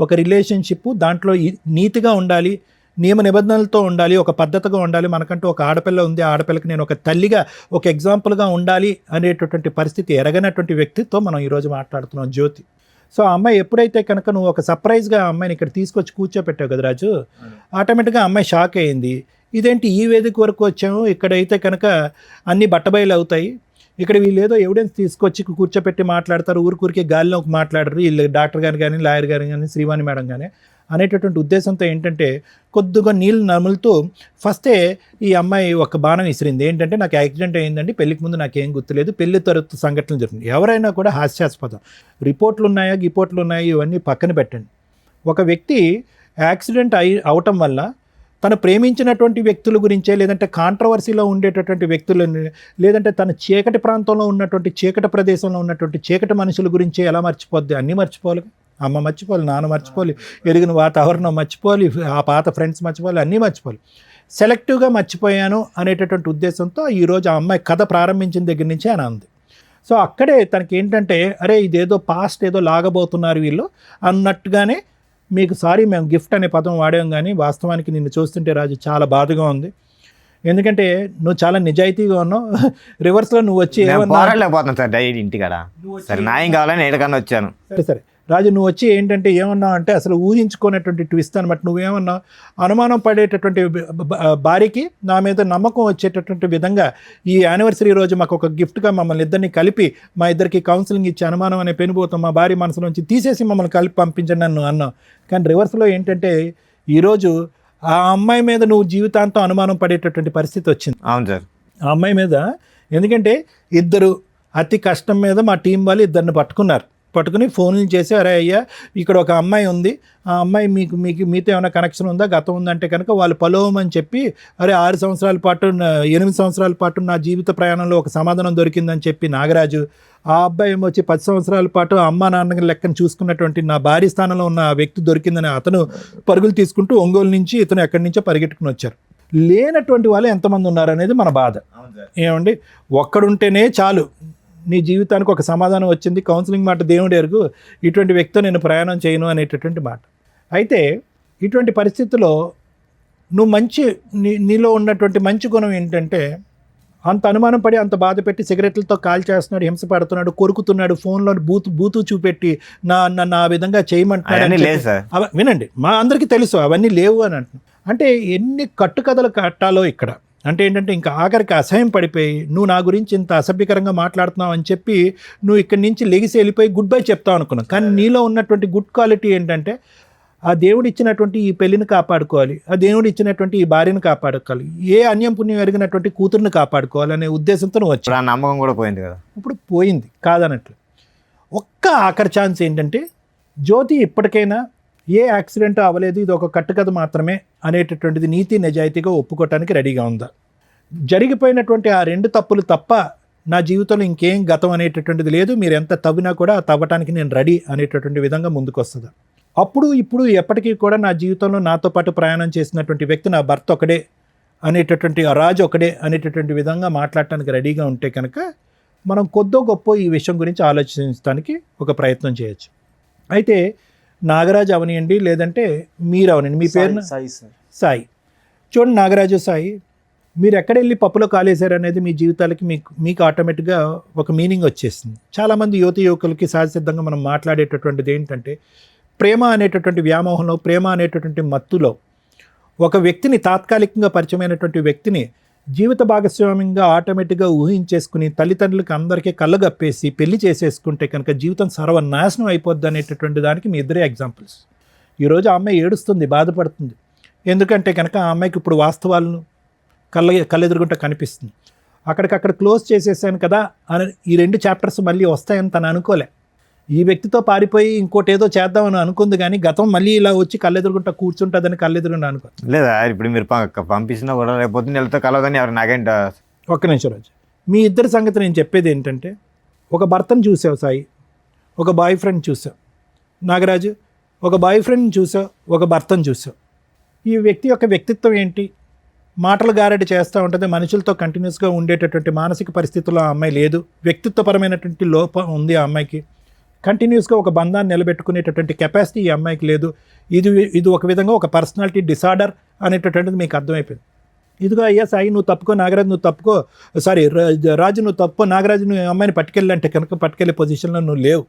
ఒక రిలేషన్షిప్, దాంట్లో నీతిగా ఉండాలి, నియమ నిబంధనలతో ఉండాలి, ఒక పద్ధతిగా ఉండాలి, మనకంటూ ఒక ఆడపిల్ల ఉంది, ఆడపిల్లకి నేను ఒక తల్లిగా, ఒక ఎగ్జాంపుల్గా ఉండాలి అనేటటువంటి పరిస్థితి ఎరగనటువంటి వ్యక్తితో మనం ఈరోజు మాట్లాడుతున్నాం జ్యోతి. సో ఆ అమ్మాయి ఎప్పుడైతే కనుక నువ్వు ఒక సర్ప్రైజ్గా ఆ అమ్మాయిని ఇక్కడ తీసుకొచ్చి కూర్చోపెట్టావు కదా రాజు, ఆటోమేటిక్గా అమ్మాయి షాక్ అయింది. ఇదేంటి ఈ వేదిక వరకు వచ్చాము, ఇక్కడైతే కనుక అన్నీ బట్టబయలు అవుతాయి, ఇక్కడ వీళ్ళు ఏదో ఎవిడెన్స్ తీసుకొచ్చి కూర్చోపెట్టి మాట్లాడతారు, ఊరికే గాలిలోకి మాట్లాడరు వీళ్ళు, డాక్టర్ గారు కానీ, లాయర్ గారు కానీ, శ్రీవాణి మేడం కానీ అనేటటువంటి ఉద్దేశంతో ఏంటంటే కొద్దిగా నీళ్ళు నములుతూ ఫస్టే ఈ అమ్మాయి ఒక బాణం విసిరింది. ఏంటంటే, నాకు యాక్సిడెంట్ అయ్యిందండి, పెళ్ళికి ముందు నాకేం గుర్తులేదు, పెళ్లి తరగతి సంఘటనలు జరుగుతుంది. ఎవరైనా కూడా హాస్యాస్పదం. రిపోర్ట్లు ఉన్నాయా, ఇవన్నీ పక్కన పెట్టండి. ఒక వ్యక్తి యాక్సిడెంట్ అవటం వల్ల తను ప్రేమించినటువంటి వ్యక్తుల గురించే, లేదంటే కాంట్రవర్సీలో ఉండేటటువంటి వ్యక్తులని, లేదంటే తన చీకటి ప్రాంతంలో ఉన్నటువంటి, చీకటి ప్రదేశంలో ఉన్నటువంటి చీకటి మనుషుల గురించే ఎలా మర్చిపోద్ది? అన్నీ మర్చిపోవాలి. అమ్మ మర్చిపోవాలి, నాన్న మర్చిపోవాలి, ఎరిగిన వాతావరణం మర్చిపోవాలి, ఆ పాత ఫ్రెండ్స్ మర్చిపోవాలి, అన్నీ మర్చిపోవాలి. సెలెక్టివ్గా మర్చిపోయాను అనేటటువంటి ఉద్దేశంతో ఈరోజు ఆ అమ్మాయి కథ ప్రారంభించిన దగ్గర నుంచి అని అంది. సో అక్కడే తనకి ఏంటంటే, అరే ఇదేదో పాస్ట్ ఏదో లాగబోతున్నారు వీళ్ళు అన్నట్టుగానే, మీకు సారీ మేము గిఫ్ట్ అనే పదం వాడాం, కానీ వాస్తవానికి నిన్ను చూస్తుంటే రాజు చాలా బాధగా ఉంది. ఎందుకంటే నువ్వు చాలా నిజాయితీగా ఉన్నావు. రివర్స్లో నువ్వు వచ్చి పోరాడలేకపోతున్నాను సార్ డైలీ ఇంటికాడ. సరే న్యాయం కావాలని ఎక్కడికన్నా వచ్చాను. సరే రాజు, నువ్వు వచ్చి ఏంటంటే ఏమన్నావు అంటే, అసలు ఊహించుకునేటువంటి ట్విస్ట్ అనమాట. నువ్వేమన్నావు, అనుమానం పడేటటువంటి భార్యకి నా మీద నమ్మకం వచ్చేటటువంటి విధంగా ఈ యానివర్సరీ రోజు మాకు ఒక గిఫ్ట్గా మమ్మల్ని ఇద్దరిని కలిపి, మా ఇద్దరికి కౌన్సిలింగ్ ఇచ్చి అనుమానం అనే పెనుభూతం మా భార్య మనసులోంచి తీసేసి మమ్మల్ని కలిపి పంపించండి నన్ను అన్నావు. కానీ రివర్స్లో ఏంటంటే, ఈరోజు ఆ అమ్మాయి మీద నువ్వు జీవితాంతం అనుమానం పడేటటువంటి పరిస్థితి వచ్చింది. అవును సార్, ఆ అమ్మాయి మీద. ఎందుకంటే ఇద్దరు అతి కష్టం మీద మా టీం వాళ్ళు ఇద్దరిని పట్టుకుని ఫోన్లు చేసి, అరే అయ్యా ఇక్కడ ఒక అమ్మాయి ఉంది, ఆ అమ్మాయి మీతో ఏమైనా కనెక్షన్ ఉందా, గతం ఉందంటే కనుక వాళ్ళు పలోమని చెప్పి, అరే 8 సంవత్సరాల పాటు నా జీవిత ప్రయాణంలో ఒక సమాధానం దొరికిందని చెప్పి నాగరాజు, ఆ అబ్బాయి ఏమో వచ్చి 10 సంవత్సరాల పాటు అమ్మా నాన్న లెక్కను చూసుకున్నటువంటి నా భార్య స్థానంలో ఉన్న ఆ వ్యక్తి దొరికిందని అతను పరుగులు తీసుకుంటూ ఒంగోలు నుంచి ఇతను ఎక్కడి నుంచో పరిగెట్టుకుని వచ్చారు. లేనటువంటి వాళ్ళు ఎంతమంది ఉన్నారనేది మన బాధ. ఏమండి, ఒక్కడుంటేనే చాలు, నీ జీవితానికి ఒక సమాధానం వచ్చింది, కౌన్సిలింగ్ మాట దేవుడు ఎరుగు, ఇటువంటి వ్యక్తితో నేను ప్రయాణం చేయను అనేటటువంటి మాట. అయితే ఇటువంటి పరిస్థితుల్లో నువ్వు నీలో ఉన్నటువంటి మంచి గుణం ఏంటంటే, అంత అనుమానం పడి, అంత బాధ పెట్టి, సిగరెట్లతో కాల్ చేస్తున్నాడు, హింస పడుతున్నాడు, కొరుకుతున్నాడు, ఫోన్లో బూతు చూపెట్టి నా విధంగా చేయమంటున్నాడు. వినండి, మా అందరికీ తెలుసు అవన్నీ లేవు అని అంటున్నాను. అంటే ఎన్ని కట్టుకథలు కట్టాలో ఇక్కడ. అంటే ఏంటంటే ఇంకా ఆఖరికి అసహ్యం పడిపోయి నువ్వు నా గురించి ఇంత అసభ్యకరంగా మాట్లాడుతున్నావు అని చెప్పి నువ్వు ఇక్కడి నుంచి లెగిసి వెళ్ళిపోయి గుడ్ బై చెప్తావు అనుకున్నావు. కానీ నీలో ఉన్నటువంటి గుడ్ క్వాలిటీ ఏంటంటే ఆ దేవుడు ఇచ్చినటువంటి ఈ పెళ్లిని కాపాడుకోవాలి, ఆ దేవుడు ఇచ్చినటువంటి ఈ భార్యను కాపాడుకోవాలి, ఏ అన్యం పుణ్యం ఎరిగినటువంటి కూతురుని కాపాడుకోవాలి అనే ఉద్దేశంతో నువ్వు వచ్చావు. ఆ నమ్మకం కూడా పోయింది కదా. ఇప్పుడు పోయింది కాదనట్లు. ఒక్క ఆఖరి ఛాన్స్ ఏంటంటే జ్యోతి ఇప్పటికైనా ఏ యాక్సిడెంట్ అవ్వలేదు, ఇది ఒక కట్టుకథ మాత్రమే అనేటటువంటిది నీతి నిజాయితీగా ఒప్పుకోవటానికి రెడీగా ఉందా? జరిగిపోయినటువంటి ఆ 2 తప్పులు తప్ప నా జీవితంలో ఇంకేం గతం అనేటటువంటిది లేదు, మీరు ఎంత తవ్వినా కూడా తవ్వటానికి నేను రెడీ అనేటటువంటి విధంగా ముందుకు వస్తుందా? అప్పుడు ఇప్పుడు ఎప్పటికీ కూడా నా జీవితంలో నాతో పాటు ప్రయాణం చేసినటువంటి వ్యక్తి నా భర్త ఒకడే అనేటటువంటి ఆ రాజు ఒకడే అనేటటువంటి విధంగా మాట్లాడటానికి రెడీగా ఉంటే కనుక మనం కొద్దో గొప్ప ఈ విషయం గురించి ఆలోచించడానికి ఒక ప్రయత్నం చేయొచ్చు. అయితే నాగరాజు అవనియండి, లేదంటే మీరు అవనండి, మీ పేరు సాయి. చూడండి నాగరాజు, సాయి, మీరు ఎక్కడ వెళ్ళి పప్పులో కాలేశారు అనేది మీ జీవితాలకి మీకు ఆటోమేటిక్గా ఒక మీనింగ్ వచ్చేస్తుంది. చాలామంది యువకులకి సహజసిద్ధంగా మనం మాట్లాడేటటువంటిది ఏంటంటే ప్రేమ అనేటటువంటి వ్యామోహంలో, ప్రేమ అనేటటువంటి మత్తులో ఒక వ్యక్తిని, తాత్కాలికంగా పరిచయమైనటువంటి వ్యక్తిని జీవిత భాగస్వామ్యంగా ఆటోమేటిక్గా ఊహించేసుకుని తల్లిదండ్రులకి అందరికీ కళ్ళగప్పేసి పెళ్లి చేసేసుకుంటే కనుక జీవితం సర్వనాశనం అయిపోద్ది అనేటటువంటి దానికి మీ ఇద్దరే ఎగ్జాంపుల్స్. ఈరోజు ఆ అమ్మాయి ఏడుస్తుంది, బాధపడుతుంది. ఎందుకంటే కనుక ఆ అమ్మాయికి ఇప్పుడు వాస్తవాలను కళ్ళెదురుగుంట కనిపిస్తుంది. అక్కడికక్కడ క్లోజ్ చేసేసాను కదా అని ఈ 2 చాప్టర్స్ మళ్ళీ వస్తాయని తను అనుకోలే. ఈ వ్యక్తితో పారిపోయి ఇంకోటి ఏదో చేద్దామని అనుకుంది, కానీ గతం మళ్ళీ ఇలా వచ్చి కళ్ళెదురుగుంట కూర్చుంటుందని కళ్ళెదురుగుంట అనుకో. లేదా ఇప్పుడు మీరు పంపించినా కూడా రేపు పొద్దున్న వెళ్తే కలవదని ఎవరు నాకేంట. ఒక్క నిమిషం రాజు, మీ ఇద్దరి సంగతి నేను చెప్పేది ఏంటంటే ఒక భర్తను చూసావు సాయి, ఒక బాయ్ ఫ్రెండ్ చూసావు. నాగరాజు, ఒక బాయ్ ఫ్రెండ్ చూసావు, ఒక భర్తను చూసావు. ఈ వ్యక్తి యొక్క వ్యక్తిత్వం ఏంటి? మాటలు గారడి చేస్తూ ఉంటుంది, మనుషులతో కంటిన్యూస్గా ఉండేటటువంటి మానసిక పరిస్థితుల్లో ఆ అమ్మాయి లేదు. వ్యక్తిత్వపరమైనటువంటి లోపం ఉంది ఆ అమ్మాయికి. కంటిన్యూస్గా ఒక బంధాన్ని నిలబెట్టుకునేటటువంటి కెపాసిటీ ఈ అమ్మాయికి లేదు. ఇది ఒక విధంగా ఒక పర్సనాలిటీ డిసార్డర్ అనేటటువంటిది మీకు అర్థమైపోయింది. ఇదిగో అయ్యా సాయి, నువ్వు తప్పుకో, నాగరాజు నువ్వు తప్పుకో, సారీ రాజు నువ్వు తప్పుకో, నాగరాజు నువ్వు అమ్మాయిని పట్టుకెళ్ళంటే కనుక పట్టుకెళ్ళే పొజిషన్లో నువ్వు లేవు.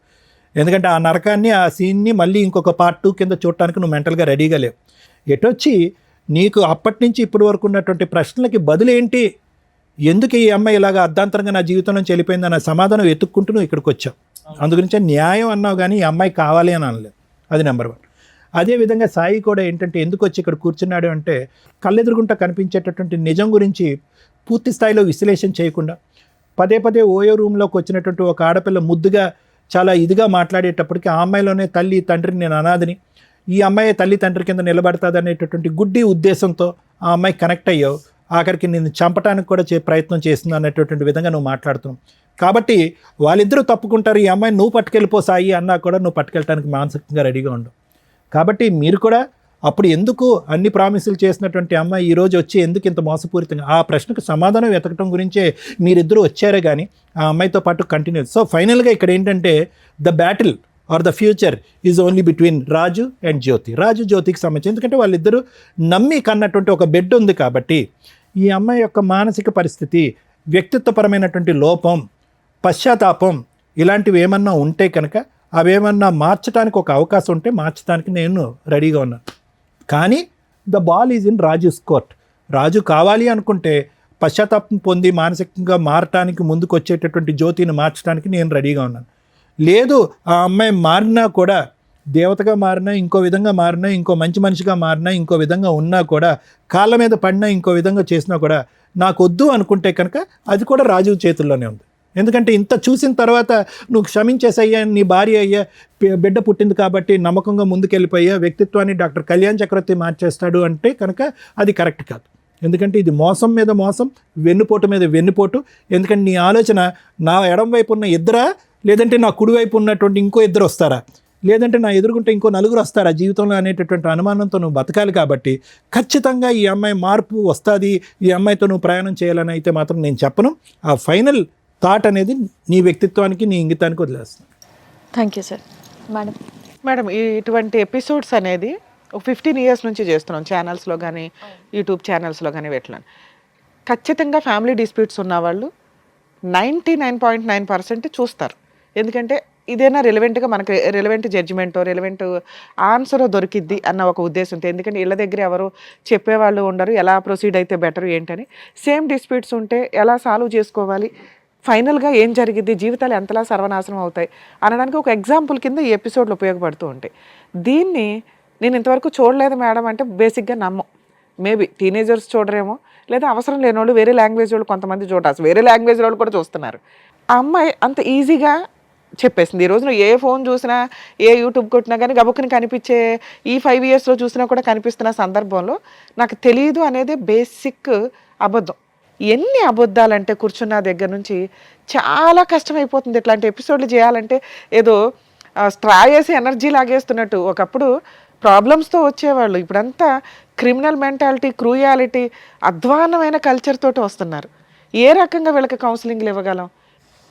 ఎందుకంటే ఆ నరకాన్ని, ఆ సీన్ని మళ్ళీ ఇంకొక పార్ట్ 2 కింద చూడటానికి నువ్వు మెంటల్గా రెడీగా లేవు. ఎటొచ్చి నీకు అప్పటి నుంచి ఇప్పటి వరకు ఉన్నటువంటి ప్రశ్నలకి బదులేంటి, ఎందుకు ఈ అమ్మాయి ఇలాగ అర్ధాంతరంగా నా జీవితం నుంచి వెళ్ళిపోయింది అన్న సమాధానం వెతుక్కుంటూ నువ్వు ఇక్కడికి వచ్చావు. అందుగురించే న్యాయం అన్నావు, కానీ ఈ అమ్మాయి కావాలి అని అనలేదు. అది నెంబర్ 1. అదేవిధంగా సాయి కూడా ఏంటంటే ఎందుకు వచ్చి ఇక్కడ కూర్చున్నాడు అంటే కళ్ళెదురుగుంట కనిపించేటటువంటి నిజం గురించి పూర్తి స్థాయిలో విశ్లేషణ చేయకుండా పదే పదే ఓయో రూమ్లోకి వచ్చినటువంటి ఒక ఆడపిల్ల ముద్దుగా చాలా ఇదిగా మాట్లాడేటప్పటికి ఆ అమ్మాయిలోనే తల్లి తండ్రిని నేను అనాథని, ఈ అమ్మాయి తల్లి తండ్రి కింద నిలబడతాది అనేటటువంటి గుడ్డి ఉద్దేశంతో ఆ అమ్మాయి కనెక్ట్ అయ్యావు. ఆఖరికి నేను చంపడానికి కూడా ప్రయత్నం చేస్తుంది అనేటటువంటి విధంగా నువ్వు మాట్లాడుతున్నావు. కాబట్టి వాళ్ళిద్దరూ తప్పుకుంటారు, ఈ అమ్మాయిని నువ్వు పట్టుకెళ్ళిపో సాయి అన్నా కూడా నువ్వు పట్టుకెళ్ళడానికి మానసికంగా రెడీగా ఉండవు. కాబట్టి మీరు కూడా అప్పుడు ఎందుకు అన్ని ప్రామిసులు చేసినటువంటి అమ్మాయి ఈరోజు వచ్చి ఎందుకు ఇంత మోసపూరితంగా, ఆ ప్రశ్నకు సమాధానం వెతకడం గురించే మీరిద్దరూ వచ్చారే కానీ ఆ అమ్మాయితో పాటు కంటిన్యూ. సో ఫైనల్గా ఇక్కడ ఏంటంటే the battle or the future is only between Raju and Jyothi. Raju జ్యోతికి సంబంధించి, ఎందుకంటే వాళ్ళిద్దరూ నమ్మి కన్నటువంటి ఒక బెడ్ ఉంది కాబట్టి ఈ అమ్మాయి యొక్క మానసిక పరిస్థితి, వ్యక్తిత్వపరమైనటువంటి లోపం, పశ్చాత్తాపం ఇలాంటివి ఏమన్నా ఉంటే కనుక అవేమన్నా మార్చడానికి ఒక అవకాశం ఉంటే మార్చడానికి నేను రెడీగా ఉన్నాను. కానీ the ball is in Raju's court. Raju కావాలి అనుకుంటే పశ్చాత్తాపం పొంది మానసికంగా మారటానికి ముందుకు వచ్చేటటువంటి జ్యోతిని మార్చడానికి నేను రెడీగా ఉన్నాను. లేదు ఆ అమ్మాయి మారినా కూడా, దేవతగా మారినా, ఇంకో విధంగా మారినా, ఇంకో మంచి మనిషిగా మారినా, ఇంకో విధంగా ఉన్నా కూడా, కాళ్ళ మీద పడినా, ఇంకో విధంగా చేసినా కూడా నాకు వద్దు అనుకుంటే కనుక అది కూడా రాజు చేతుల్లోనే ఉంది. ఎందుకంటే ఇంత చూసిన తర్వాత నువ్వు క్షమించేసయ్యా, నీ భార్య అయ్యా, బిడ్డ పుట్టింది కాబట్టి నమ్మకంగా ముందుకెళ్ళిపోయా, వ్యక్తిత్వాన్ని డాక్టర్ కళ్యాణ్ చక్రవర్తి మార్చేస్తాడు అంటే కనుక అది కరెక్ట్ కాదు. ఎందుకంటే ఇది మోసం మీద మోసం, వెన్నుపోటు మీద వెన్నుపోటు. ఎందుకంటే నీ ఆలోచన నా ఎడం వైపు ఉన్న ఇద్దరా, లేదంటే నా కుడివైపు ఉన్నటువంటి ఇంకో ఇద్దరు వస్తారా, లేదంటే నా ఎదురుకుంటే ఇంకో 4 వస్తారా జీవితంలో అనేటటువంటి అనుమానంతో నువ్వు బతకాలి. కాబట్టి ఖచ్చితంగా ఈ అమ్మాయి మార్పు వస్తుంది, ఈ అమ్మాయితో నువ్వు ప్రయాణం చేయాలని అయితే మాత్రం నేను చెప్పను. ఆ ఫైనల్ థాట్ అనేది నీ వ్యక్తిత్వానికి, నీ ఇంగితానికి వదిలేస్తాను. Thank you sir. మేడం, ఇటువంటి ఎపిసోడ్స్ అనేది ఒక 15 years నుంచి చేస్తున్నాం, ఛానల్స్లో కానీ యూట్యూబ్ ఛానల్స్లో కానీ పెట్టలేను. ఖచ్చితంగా ఫ్యామిలీ డిస్ప్యూట్స్ ఉన్నవాళ్ళు 99.9% చూస్తారు. ఎందుకంటే ఇదేనా రిలవెంట్గా మనకు రిలవెంట్ జడ్జిమెంటో రిలవెంట్ ఆన్సరో దొరికిద్ది అన్న ఒక ఉద్దేశంతో. ఎందుకంటే ఇళ్ళ దగ్గర ఎవరు చెప్పేవాళ్ళు ఉండరు, ఎలా ప్రొసీడ్ అయితే బెటర్ ఏంటని. సేమ్ డిస్ప్యూట్స్ ఉంటే ఎలా సాల్వ్ చేసుకోవాలి, ఫైనల్గా ఏం జరిగిద్ది, జీవితాలు ఎంతలా సర్వనాశనం అవుతాయి అనడానికి ఒక ఎగ్జాంపుల్ కింద ఈ ఎపిసోడ్లు ఉపయోగపడుతూ ఉంటాయి. దీన్ని నేను ఇంతవరకు చూడలేదు మేడం అంటే బేసిక్గా నమ్మం. మేబీ టీనేజర్స్ చూడరేమో, లేదా అవసరం లేని వాళ్ళు వేరే లాంగ్వేజ్ వాళ్ళు కొంతమంది చూడాల్సి, వేరే లాంగ్వేజ్ వాళ్ళు కూడా చూస్తున్నారు. ఆ అమ్మాయి అంత ఈజీగా చెప్పేసింది. ఈ రోజున ఏ ఫోన్ చూసినా, ఏ యూట్యూబ్ కొట్టినా కానీ గబుక్కుని కనిపించే, ఈ 5 yearsలో చూసినా కూడా కనిపిస్తున్న సందర్భంలో నాకు తెలియదు అనేది బేసిక్ అబద్ధం. ఎన్ని అబద్ధాలంటే కూర్చున్న దగ్గర నుంచి చాలా కష్టమైపోతుంది. ఇట్లాంటి ఎపిసోడ్లు చేయాలంటే ఏదో స్ట్రా వేసి ఎనర్జీ లాగేస్తున్నట్టు. ఒకప్పుడు ప్రాబ్లమ్స్తో వచ్చేవాళ్ళు, ఇప్పుడంతా క్రిమినల్ మెంటాలిటీ, క్రూయాలిటీ, అధ్వాన్నమైన కల్చర్ తోటి వస్తున్నారు. ఏ రకంగా వీళ్ళకి కౌన్సిలింగ్లు ఇవ్వగలం?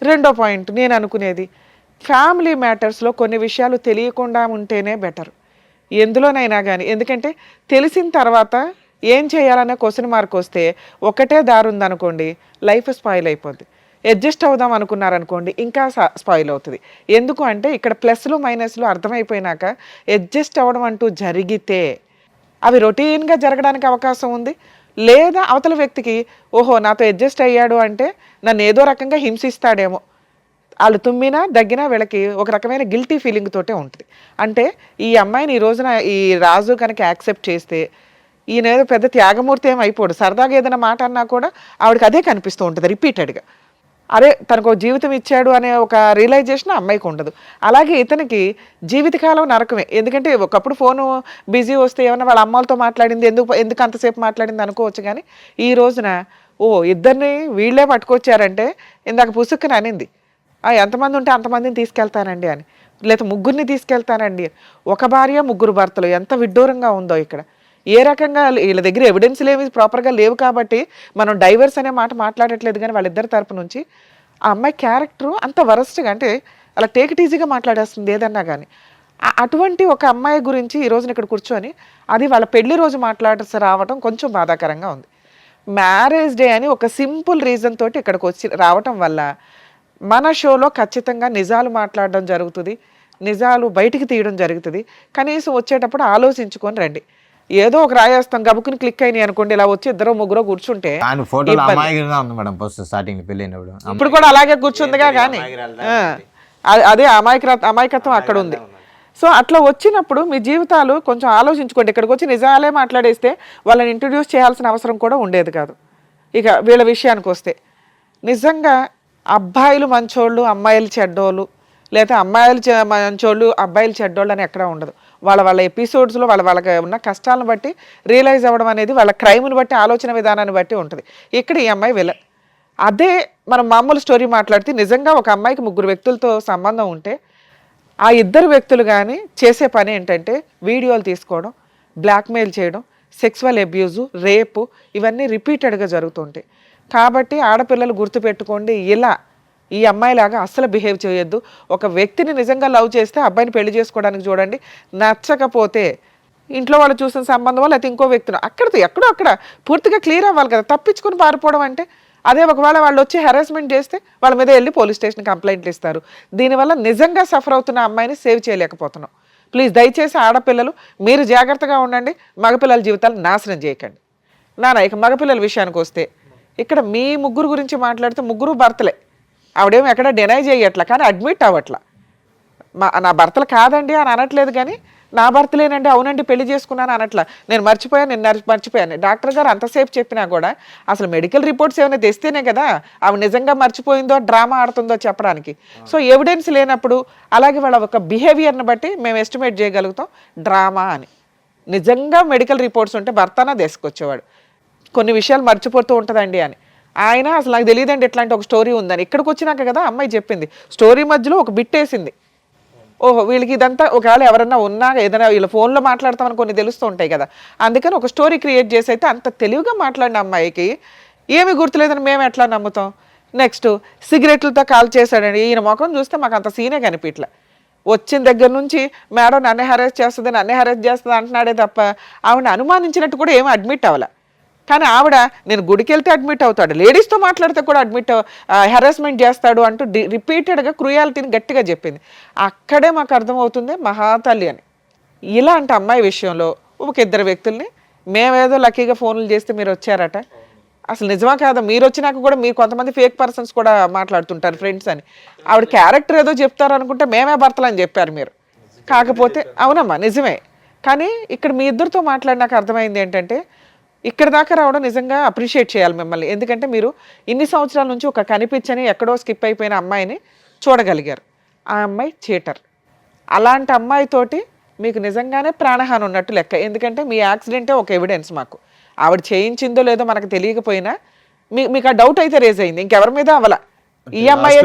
రెండో పాయింట్ నేను అనుకునేది, ఫ్యామిలీ మ్యాటర్స్లో కొన్ని విషయాలు తెలియకుండా ఉంటేనే బెటర్ ఎందులోనైనా కానీ. ఎందుకంటే తెలిసిన తర్వాత ఏం చేయాలనే క్వశ్చన్ మార్క్ వస్తే ఒకటే దారి ఉందనుకోండి, లైఫ్ స్పాయిల్ అయిపోద్ది. అడ్జస్ట్ అవుదాం అనుకున్నారనుకోండి, ఇంకా స్పాయిల్ అవుతుంది. ఎందుకు అంటే ఇక్కడ ప్లస్లు మైనస్లు అర్థమైపోయినాక అడ్జస్ట్ అవ్వడం అంటూ జరిగితే అవి రొటీన్గా జరగడానికి అవకాశం ఉంది. లేదా అవతల వ్యక్తికి ఓహో నాతో అడ్జస్ట్ అయ్యాడు అంటే నన్ను ఏదో రకంగా హింసిస్తాడేమో, వాళ్ళు తుమ్మినా దగ్గినా వీళ్ళకి ఒక రకమైన గిల్టీ ఫీలింగ్ తోటే ఉంటుంది. అంటే ఈ అమ్మాయిని ఈ రోజున ఈ రాజు కనుక యాక్సెప్ట్ చేస్తే ఈయన ఏదో పెద్ద త్యాగమూర్తి ఏం అయిపోడు. సరదాగా ఏదైనా మాట అన్నా కూడా ఆవిడకి అదే కనిపిస్తూ ఉంటుంది రిపీటెడ్గా. అరే తనకు జీవితం ఇచ్చాడు అనే ఒక రియలైజేషన్ అమ్మాయికి ఉండదు. అలాగే ఇతనికి జీవితకాలం నరకమే. ఎందుకంటే ఒకప్పుడు ఫోను బిజీ వస్తే ఏమన్నా వాళ్ళ అమ్మలతో మాట్లాడింది, ఎందుకు అంతసేపు మాట్లాడింది అనుకోవచ్చు. కానీ ఈ రోజున ఇద్దరిని వీళ్ళే పట్టుకొచ్చారంటే ఇందాక పుసుక్కుని అనింది, ఎంతమంది ఉంటే అంతమందిని తీసుకెళ్తానండి అని, లేదా 3 తీసుకెళ్తానండి. ఒక భార్య 3 భర్తలు, ఎంత విడ్డూరంగా ఉందో ఇక్కడ. ఏ రకంగా వీళ్ళ దగ్గర ఎవిడెన్స్లు ఏమి ప్రాపర్గా లేవు కాబట్టి మనం డైవర్స్ అనే మాట మాట్లాడట్లేదు. కానీ వాళ్ళిద్దరి తరపు నుంచి ఆ అమ్మాయి క్యారెక్టరు అంత వరస్ట్గా, అంటే అలా టేక్ ఇట్ ఈజీగా మాట్లాడేస్తుంది ఏదన్నా కానీ. అటువంటి ఒక అమ్మాయి గురించి ఈ రోజున ఇక్కడ కూర్చొని అది వాళ్ళ పెళ్లి రోజు మాట్లాడాల్సి రావటం కొంచెం బాధాకరంగా ఉంది. మ్యారేజ్ డే అని ఒక సింపుల్ రీజన్ తోటి ఇక్కడికి వచ్చి రావటం వల్ల మన షోలో ఖచ్చితంగా నిజాలు మాట్లాడడం జరుగుతుంది, నిజాలు బయటికి తీయడం జరుగుతుంది. కనీసం వచ్చేటప్పుడు ఆలోచించుకొని రండి. ఏదో ఒక రాయేస్తాం గబుకుని క్లిక్ అయినాయి అనుకోండి, ఇలా వచ్చి 2-3 కూర్చుంటే ఇప్పుడు కూడా అలాగే కూర్చుందిగా. కానీ అదే అమాయకత్వం అక్కడ ఉంది. సో అట్లా వచ్చినప్పుడు మీ జీవితాలు కొంచెం ఆలోచించుకోండి. ఇక్కడికి వచ్చి నిజాలే మాట్లాడేస్తే వాళ్ళని ఇంట్రడ్యూస్ చేయాల్సిన అవసరం కూడా ఉండేది కాదు. ఇక వీళ్ళ విషయానికి వస్తే నిజంగా అబ్బాయిలు మంచోళ్ళు అమ్మాయిలు చెడ్డోళ్ళు, లేదా అమ్మాయిలు మంచోళ్ళు అబ్బాయిలు చెడ్డోళ్ళు అని ఎక్కడా ఉండదు. వాళ్ళ ఎపిసోడ్స్లో వాళ్ళకి ఉన్న కష్టాలను బట్టి రియలైజ్ అవ్వడం అనేది వాళ్ళ క్రైమ్ని బట్టి, ఆలోచన విధానాన్ని బట్టి ఉంటుంది. ఇక్కడ ఈ అమ్మాయి విలన్. అదే మనం మామూలు స్టోరీ మాట్లాడితే నిజంగా ఒక అమ్మాయికి 3 వ్యక్తులతో సంబంధం ఉంటే ఆ 2 వ్యక్తులు కానీ చేసే పని ఏంటంటే వీడియోలు తీసుకోవడం, బ్లాక్మెయిల్ చేయడం, సెక్సువల్ అబ్యూజు, రేపు, ఇవన్నీ రిపీటెడ్గా జరుగుతుంటాయి. కాబట్టి ఆడపిల్లలు గుర్తుపెట్టుకోండి, ఇలా ఈ అమ్మాయిలాగా అస్సలు బిహేవ్ చేయొద్దు. ఒక వ్యక్తిని నిజంగా లవ్ చేస్తే అబ్బాయిని పెళ్లి చేసుకోవడానికి చూడండి. నచ్చకపోతే ఇంట్లో వాళ్ళు చూసిన సంబంధం లేకపోతే ఇంకో వ్యక్తిని అక్కడితో ఎక్కడో అక్కడ పూర్తిగా క్లియర్ అవ్వాలి కదా. తప్పించుకుని పారిపోవడం అంటే అదే. ఒకవేళ వాళ్ళు వచ్చి హెరాస్మెంట్ చేస్తే వాళ్ళ మీద వెళ్ళి పోలీస్ స్టేషన్ కంప్లైంట్లు ఇస్తారు. దీనివల్ల నిజంగా సఫర్ అవుతున్న అమ్మాయిని సేవ్ చేయలేకపోతున్నాం. ప్లీజ్ దయచేసి ఆడపిల్లలు మీరు జాగ్రత్తగా ఉండండి, మగపిల్లల జీవితాలు నాశనం చేయకండి. ఇక మగపిల్లల విషయానికి వస్తే ఇక్కడ మీ 3 గురించి మాట్లాడితే 3 భర్తలే. ఆవిడేమో ఎక్కడ డినై చేయట్లా, కానీ అడ్మిట్ అవ్వట్లా. నా భర్తలు కాదండి అని అనట్లేదు, కానీ నా భర్తలేనండి, అవునండి పెళ్లి చేసుకున్నాను అనట్లా. నేను మర్చిపోయాను. డాక్టర్ గారు అంతసేపు చెప్పినా కూడా అసలు మెడికల్ రిపోర్ట్స్ ఏమైనా తెస్తేనే కదా ఆవిడ నిజంగా మర్చిపోయిందో డ్రామా ఆడుతుందో చెప్పడానికి. సో ఎవిడెన్స్ లేనప్పుడు అలాగే వాళ్ళ ఒక బిహేవియర్ని బట్టి మేము ఎస్టిమేట్ చేయగలుగుతాం డ్రామా అని. నిజంగా మెడికల్ రిపోర్ట్స్ ఉంటే భర్తనా తీసుకొచ్చేవాడు. కొన్ని విషయాలు మర్చిపోతూ ఉంటుందండి అని. ఆయన అసలు నాకు తెలియదండి ఇట్లాంటి ఒక స్టోరీ ఉందని. ఇక్కడికి వచ్చినాక కదా అమ్మాయి చెప్పింది. స్టోరీ మధ్యలో ఒక బిట్ వేసింది. ఓహో వీళ్ళకి ఇదంతా ఒకవేళ ఎవరన్నా ఉన్నా ఏదైనా వీళ్ళ ఫోన్లో మాట్లాడతామని కొన్ని తెలుస్తూ ఉంటాయి కదా, అందుకని ఒక స్టోరీ క్రియేట్ చేసి అయితే అంత తెలివిగా మాట్లాడిన అమ్మాయికి ఏమీ గుర్తులేదని మేము ఎట్లా నమ్ముతాం? నెక్స్ట్ సిగరెట్లతో కాల్ చేశాడండి. ఈయన ముఖం చూస్తే మాకు అంత సీనే కనిపించలే. వచ్చిన దగ్గర నుంచి మేడం నన్నే హెరాస్ చేస్తుంది అంటున్నాడే తప్ప ఆవిడ అనుమానించినట్టు కూడా ఏమీ అడ్మిట్ అవ్వలే. కానీ ఆవిడ నేను గుడికి వెళ్తే అడ్మిట్ అవుతాడు, లేడీస్తో మాట్లాడితే కూడా అడ్మిట్ హెరాస్మెంట్ చేస్తాడు అంటూ రిపీటెడ్గా క్రూయాలిటీని గట్టిగా చెప్పింది. అక్కడే మాకు అర్థమవుతుంది మహాతల్లి అని. ఇలాంటి అమ్మాయి విషయంలో ఒక ఇద్దరు వ్యక్తుల్ని మేమేదో లక్కీగా ఫోన్లు చేస్తే మీరు వచ్చారట, అసలు నిజమా కాదా? మీరు వచ్చినాక కూడా మీరు కొంతమంది ఫేక్ పర్సన్స్ కూడా మాట్లాడుతుంటారు ఫ్రెండ్స్ అని. ఆవిడ క్యారెక్టర్ ఏదో చెప్తారు అనుకుంటే మేమే భర్తలు అని చెప్పారు మీరు. కాకపోతే అవునమ్మా నిజమే, కానీ ఇక్కడ మీ ఇద్దరితో మాట్లాడినాక అర్థమైంది ఏంటంటే ఇక్కడ దాకా రావడం నిజంగా అప్రిషియేట్ చేయాలి మిమ్మల్ని. ఎందుకంటే మీరు ఇన్ని సంవత్సరాల నుంచి ఒక కనిపించని ఎక్కడో స్కిప్ అయిపోయిన అమ్మాయిని చూడగలిగారు. ఆ అమ్మాయి చీటర్. అలాంటి అమ్మాయితోటి మీకు నిజంగానే ప్రాణహాని ఉన్నట్టు లెక్క. ఎందుకంటే మీ యాక్సిడెంటే ఒక ఎవిడెన్స్ మాకు. ఆవిడ చేయించిందో లేదో మనకు తెలియకపోయినా మీకు ఆ డౌట్ అయితే రేజ్ అయింది, ఇంకెవరి మీద అవల. ఈ అమ్మాయి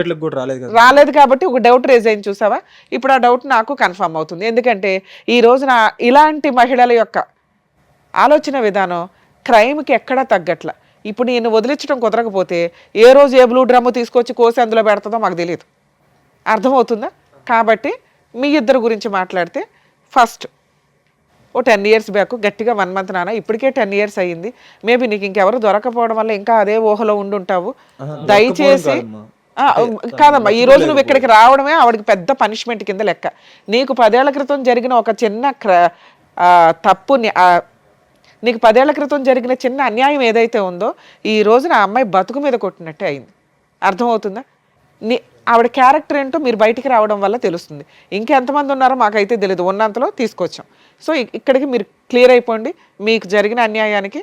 రాలేదు కాబట్టి ఒక డౌట్ రేజ్ అయింది చూసావా. ఇప్పుడు ఆ డౌట్ నాకు కన్ఫర్మ్ అవుతుంది. ఎందుకంటే ఈ రోజున ఇలాంటి మహిళల యొక్క ఆలోచన విధానం క్రైమ్కి ఎక్కడా తగ్గట్ల. ఇప్పుడు నేను వదిలించడం కుదరకపోతే ఏ రోజు ఏ బ్లూ డ్రమ్ము తీసుకొచ్చి కోసి అందులో పెడుతుందో మాకు తెలియదు. అర్థమవుతుందా? కాబట్టి మీ ఇద్దరు గురించి మాట్లాడితే ఫస్ట్ ఓ 10 years బ్యాక్ గట్టిగా 1 month నాన్న, ఇప్పటికే 10 years అయ్యింది. మేబీ నీకు ఇంకెవరు దొరకపోవడం వల్ల ఇంకా అదే ఊహలో ఉండుంటావు. దయచేసి కాదమ్మా, ఈ రోజు నువ్వు ఇక్కడికి రావడమే ఆవిడకి పెద్ద పనిష్మెంట్ కింద లెక్క. నీకు 10 ఏళ్ల క్రితం జరిగిన ఒక చిన్న తప్పుని, నీకు 10 ఏళ్ల క్రితం జరిగిన చిన్న అన్యాయం ఏదైతే ఉందో ఈ రోజున ఆ అమ్మాయి బతుకు మీద కొట్టినట్టే అయింది. అర్థమవుతుందా? ఆవిడ క్యారెక్టర్ ఏంటో మీరు బయటికి రావడం వల్ల తెలుస్తుంది. ఇంకెంతమంది ఉన్నారో మాకైతే తెలియదు, ఉన్నంతలో తీసుకొచ్చాం. సో ఇక్కడికి మీరు క్లియర్ అయిపోండి. మీకు జరిగిన అన్యాయానికి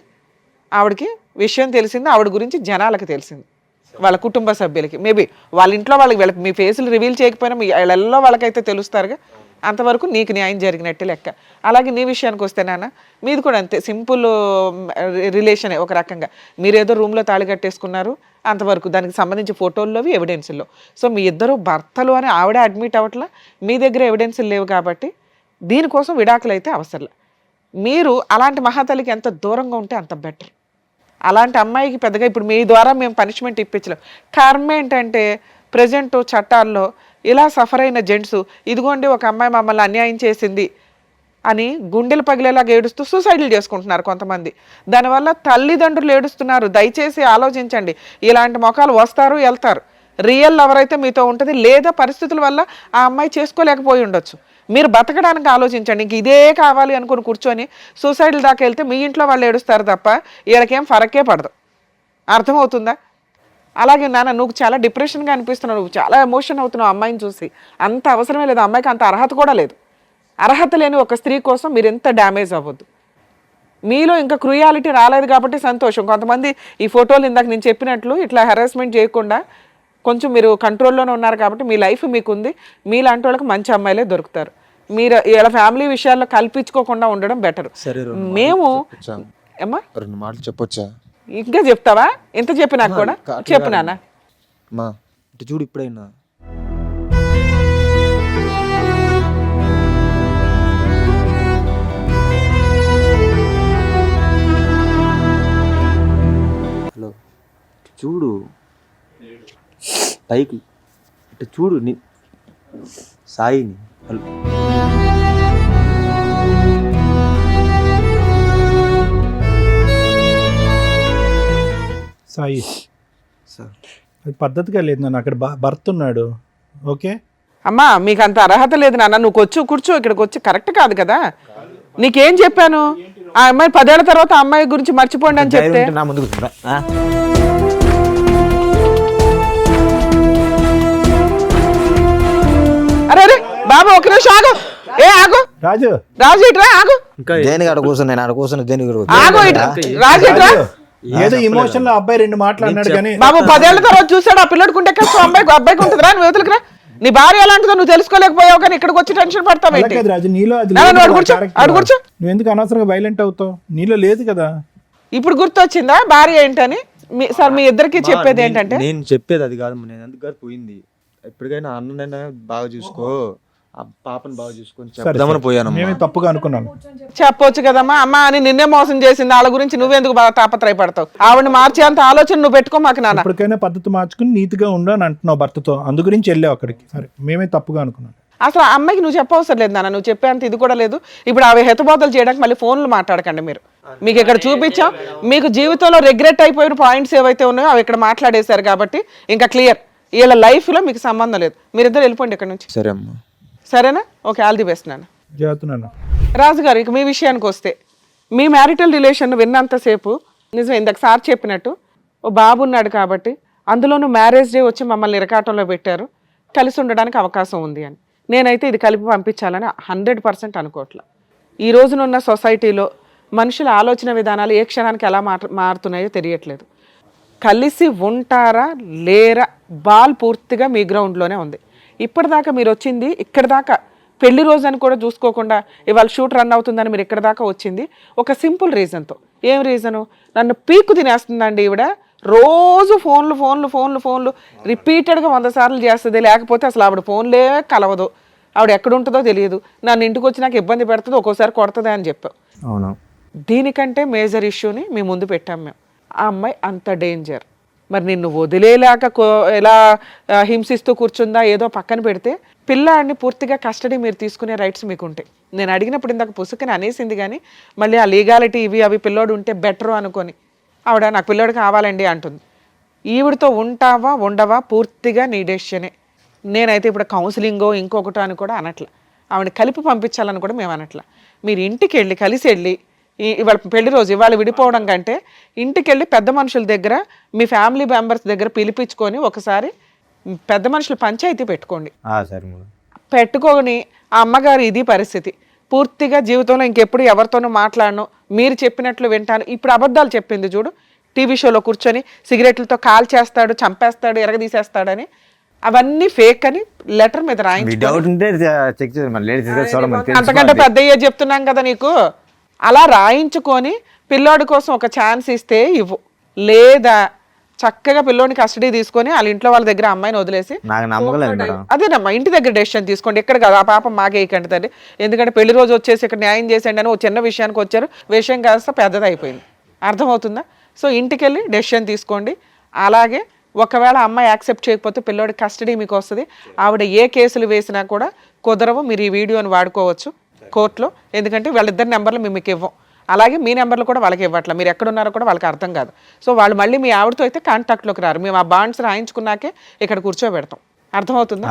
ఆవిడకి విషయం తెలిసింది, ఆవిడ గురించి జనాలకు తెలిసింది, వాళ్ళ కుటుంబ సభ్యులకి. మేబీ వాళ్ళ ఇంట్లో వాళ్ళకి మీ ఫేసులు రివీల్ చేయకపోయినా మీ వాళ్ళల్లో వాళ్ళకైతే తెలుస్తారుగా. అంతవరకు నీకు న్యాయం జరిగినట్టే లెక్క. అలాగే నీ విషయానికి వస్తే నాన్న, మీది కూడా అంతే, సింపుల్ రిలేషనే ఒక రకంగా. మీరేదో రూమ్లో తాళి కట్టేసుకున్నారు అంతవరకు, దానికి సంబంధించి ఫోటోల్లోవి ఎవిడెన్సుల్లో. సో మీ ఇద్దరు భర్తలు అని ఆవిడ అడ్మిట్ అవ్వట్లా, మీ దగ్గర ఎవిడెన్సులు లేవు కాబట్టి దీనికోసం విడాకులు అయితే అవసరం. మీరు అలాంటి మహాతల్లికి ఎంత దూరంగా ఉంటే అంత బెటర్. అలాంటి అమ్మాయికి పెద్దగా ఇప్పుడు మీ ద్వారా మేము పనిష్మెంట్ ఇప్పించలేం. కర్మ ఏంటంటే ప్రజెంట్ చట్టాల్లో ఇలా సఫర్ అయిన జెంట్స్, ఇదిగోండి ఒక అమ్మాయి మమ్మల్ని అన్యాయం చేసింది అని గుండెలు పగిలేలాగా ఏడుస్తూ సూసైడ్లు చేసుకుంటున్నారు కొంతమంది. దానివల్ల తల్లిదండ్రులు ఏడుస్తున్నారు. దయచేసి ఆలోచించండి. ఇలాంటి మొఖాలు వస్తారు వెళ్తారు. రియల్ ఎవరైతే మీతో ఉంటుంది, లేదా పరిస్థితుల వల్ల ఆ అమ్మాయి చేసుకోలేకపోయి ఉండొచ్చు. మీరు బతకడానికి ఆలోచించండి. ఇంక ఇదే కావాలి అనుకుని కూర్చొని సూసైడ్ల దాకా వెళ్తే మీ ఇంట్లో వాళ్ళు ఏడుస్తారు తప్ప వీళ్ళకేం ఫరకే పడదు. అర్థమవుతుందా? అలాగే నాన్న, నువ్వు చాలా డిప్రెషన్గా అనిపిస్తున్నావు, నువ్వు చాలా ఎమోషన్ అవుతున్నావు అమ్మాయిని చూసి. అంత అవసరమే లేదు, అమ్మాయికి అంత అర్హత కూడా లేదు. అర్హత లేని ఒక స్త్రీ కోసం మీరు ఎంత డ్యామేజ్ అవ్వద్దు. మీలో ఇంకా క్రూయాలిటీ రాలేదు కాబట్టి సంతోషం. కొంతమంది ఈ ఫోటోలు ఇందాక నేను చెప్పినట్లు ఇట్లా హెరాస్మెంట్ చేయకుండా కొంచెం మీరు కంట్రోల్లోనే ఉన్నారు కాబట్టి మీ లైఫ్ మీకుంది. మీలాంటి వాళ్ళకి మంచి అమ్మాయిలే దొరుకుతారు. మీరు ఇలా ఫ్యామిలీ విషయాల్లో కల్పించుకోకుండా ఉండడం బెటర్. మేము ఏమ్మా 2 మాటలు చెప్పొచ్చా? ఇంకా చెప్తావా? ఎంత చెప్పినా కూడా చెప్పు నాన్న. మా ఇటు చూడు, ఇప్పుడైనా హలో చూడు, పైకి ఇటు చూడు, సాయిని. హలో సాయి, సార్ అది పద్ధతిగా లేదు నాన్న. అక్కడ భర్త ఉన్నాడు. ఓకే అమ్మా, మీకు అంత అర్హత లేదు నాన్న. నువ్వు కూర్చో, ఇక్కడికి వచ్చి కరెక్ట్ కాదు కదా. నీకేం చెప్పాను? ఆ అమ్మాయి 10 ఏళ్ల తర్వాత ఆ అమ్మాయి గురించి మర్చిపోండి అని చెప్తే నా ముందుకు అరే బాబు ఒక నిమిషం ఆగు. ఆగు రాజు, రాజు ఇట్రా, ఆగు. దేనికి ఆడ కూర్చుని, నేను ఆడ కూర్చుని దేనికి ఆగు ఇట్రా, రాజు ఇట్రా. ఏదో ఇమోషన్ లో అబ్బాయి 2 మాట్లాడినాడు కానీ బాబు 10 ఏళ్ల తర్వాత చూసాడు ఆ పిల్లడికి ఉంటే కష్టం, అబ్బాయికి ఉంటుందిరా. నువ్వు యువతలకి రా. నీ భార్య ఎలాంటిదో నువ్వు తెలుసుకోలేకపోయావు కానీ ఇక్కడికి వచ్చి టెన్షన్ పడతావు ఏంటి? రాజు, నీలో అది కూర్చో. నువ్వు ఎందుకు అనవసరంగా వైలెంట్ అవుతావు? నీలో లేదు కదా. ఇప్పుడు గుర్తొచ్చిందా భార్య ఏంటని? సార్ మీ ఇద్దరికి చెప్పేది ఏంటంటే, నేను చెప్పేది అది కాదు. నేను ఎందుకు పోయింది, ఎప్పటికైనా అన్ననైనా బాగా చూసుకో, ఆ పాపను బాగా చూసుకొని చెప్దామని పోయాను. మేమే తప్పుగా అనుకున్నాను. చెప్పొచ్చు కదమ్మా. అమ్మ అని నిన్నే మోసం చేసింది, వాళ్ళ గురించి నువ్వెందుకు బాగా తాపత్రయపడతావు? ఆవిడని మార్చేంత ఆలోచన నువ్వు పెట్టుకో మాకు నాన్న. ఇప్పటికైనా పద్ధతి మార్చుకుని నీతిగా ఉండు అని అంటున్నావు భర్తతో, అందు గురించి వెళ్ళావు అక్కడికి. సరే, మేమే తప్పుగా అనుకున్నాను. అసలు ఆ అమ్మాయికి నువ్వు చెప్పవసరం లేదు నాన్న, నువ్వు చెప్పేంత ఇది కూడా లేదు. ఇప్పుడు అవి హెతబోతలు చేయడానికి మళ్ళీ ఫోన్లు మాట్లాడకండి మీరు. మీకు ఇక్కడ చూపించాం. మీకు జీవితంలో రిగ్రెట్ అయిపోయిన పాయింట్స్ ఏవైతే ఉన్నాయో అవి ఇక్కడ మాట్లాడేశారు కాబట్టి ఇంకా క్లియర్. వీళ్ళ లైఫ్లో మీకు సంబంధం లేదు. మీరిద్దరు వెళ్ళిపోండి ఇక్కడ నుంచి. సరే అమ్మా. సరేనా? ఓకే, ఆల్ ది బెస్ట్ నాన్న. జాగ్రత్త. రాజుగారు, ఇక మీ విషయానికి వస్తే మీ మ్యారిటల్ రిలేషన్ విన్నంతసేపు నిజమే ఇందాక సార్ చెప్పినట్టు ఓ బాబు ఉన్నాడు కాబట్టి, అందులోనూ మ్యారేజ్ డే వచ్చి మమ్మల్ని ఇరకాటంలో పెట్టారు, కలిసి ఉండడానికి అవకాశం ఉంది అని. నేనైతే ఇది కలిపి పంపించాలని 100% అనుకోవట్లే. ఈ రోజునున్న సొసైటీలో మనుషుల ఆలోచన విధానాలు ఏ క్షణానికి ఎలా మారుతున్నాయో తెలియట్లేదు. కలిసి ఉంటారా లేరా బాల్ పూర్తిగా మీ గ్రౌండ్లోనే ఉంది. ఇప్పటిదాకా మీరు వచ్చింది ఇక్కడ దాకా, పెళ్లి రోజు అని కూడా చూసుకోకుండా ఇవాళ షూట్ రన్ అవుతుందని మీరు ఇక్కడ దాకా వచ్చింది ఒక సింపుల్ రీజన్తో. ఏం రీజను? నన్ను పీకు తినేస్తుందండి ఈవిడ. రోజు ఫోన్లు రిపీటెడ్గా 100 సార్లు చేస్తుంది. లేకపోతే అసలు ఆవిడ ఫోన్లే కలవదు, ఆవిడ ఎక్కడ ఉంటుందో తెలియదు, నన్ను ఇంటికి వచ్చి నాకు ఇబ్బంది పెడుతుంది, ఒక్కోసారి కొడుతుంది అని చెప్పావు. అవును. దీనికంటే మేజర్ ఇష్యూని మీ ముందు పెట్టాం మేము. ఆ అమ్మాయి అంత డేంజర్. మరి నిన్ను వదిలేలాక ఎలా హింసిస్తూ కూర్చుందా ఏదో పక్కన పెడితే, పిల్లాడిని పూర్తిగా కస్టడీ మీరు తీసుకునే రైట్స్ మీకు ఉంటాయి. నేను అడిగినప్పుడు ఇందాక పుసుకని అనేసింది, కానీ మళ్ళీ ఆ లీగాలిటీ ఇవి అవి పిల్లోడు ఉంటే బెటరు అనుకొని ఆవిడ నాకు పిల్లోడు కావాలండి అంటుంది. ఈవిడతో ఉంటావా ఉండవా పూర్తిగా నీ డెసిషనే. నేనైతే ఇప్పుడు కౌన్సిలింగో ఇంకొకటో అని కూడా అనట్లా, ఆవిడని కలిపి పంపించాలని కూడా మేము అనట్లా. మీరు ఇంటికి వెళ్ళి కలిసి వెళ్ళి, ఇవాళ పెళ్లి రోజు ఇవాళ విడిపోవడం కంటే ఇంటికి వెళ్ళి పెద్ద మనుషుల దగ్గర మీ ఫ్యామిలీ మెంబర్స్ దగ్గర పిలిపించుకొని ఒకసారి పెద్ద మనుషులు పంచాయతీ పెట్టుకోండి. సరే. పెట్టుకొని ఆ అమ్మగారు ఇది పరిస్థితి, పూర్తిగా జీవితంలో ఇంకెప్పుడు ఎవరితోనూ మాట్లాడను, మీరు చెప్పినట్లు వింటాను. ఇప్పుడు అబద్ధాలు చెప్పింది చూడు, టీవీ షోలో కూర్చొని సిగరెట్లతో కాల్ చేస్తాడు, చంపేస్తాడు, ఎరగదీసేస్తాడని, అవన్నీ ఫేక్ అని లెటర్ మీద రాయించి, అంతకంటే పెద్ద చెప్తున్నాం కదా నీకు, అలా రాయించుకొని పిల్లోడి కోసం ఒక ఛాన్స్ ఇస్తే ఇవ్వు. లేదా చక్కగా పిల్లోని కస్టడీ తీసుకొని వాళ్ళ ఇంట్లో వాళ్ళ దగ్గర అమ్మాయిని వదిలేసి, అదేనమ్మా ఇంటి దగ్గర డెసిషన్ తీసుకోండి. ఎక్కడ కాదు, ఆ పాపం మాకేయకండి తండ్రి. ఎందుకంటే పెళ్లి రోజు వచ్చేసి ఇక్కడ న్యాయం చేసేయండి అని ఒక చిన్న విషయానికి వచ్చారు, విషయం కాస్త పెద్దది అయిపోయింది. అర్థమవుతుందా? సో ఇంటికి వెళ్ళి డెసిషన్ తీసుకోండి. అలాగే ఒకవేళ అమ్మాయి యాక్సెప్ట్ చేయకపోతే పిల్లోడి కస్టడీ మీకు వస్తుంది. ఆవిడ ఏ కేసులు వేసినా కూడా కుదరవు. మీరు ఈ వీడియోని వాడుకోవచ్చు కోర్టులో, ఎందుకంటే వాళ్ళిద్దరి నెంబర్లు మేము మీకు ఇవ్వం. అలాగే మీ నెంబర్లు కూడా వాళ్ళకి ఇవ్వట్లా, మీరు ఎక్కడున్నారో కూడా వాళ్ళకి అర్థం కాదు. సో వాళ్ళు మళ్ళీ మీ ఆవిడతో అయితే కాంటాక్ట్లోకి రారు. మేము ఆ బాండ్స్ రాయించుకున్నాకే ఇక్కడ కూర్చోబెడతాం. అర్థమవుతుందా?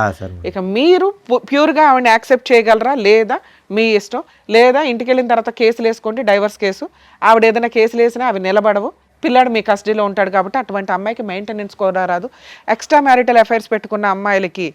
ఇక మీరు ప్యూర్గా ఆవిడని యాక్సెప్ట్ చేయగలరా లేదా మీ ఇష్టం. లేదా ఇంటికి వెళ్ళిన తర్వాత కేసులు వేసుకోండి, డైవర్స్ కేసు. ఆవిడ ఏదైనా కేసులు వేసినా అవి నిలబడవు. పిల్లాడు మీ కస్టడీలో ఉంటాడు కాబట్టి అటువంటి అమ్మాయికి మెయింటెనెన్స్ కూడా రాదు. ఎక్స్ట్రా మ్యారిటల్ అఫైర్స్ పెట్టుకున్న అమ్మాయిలకి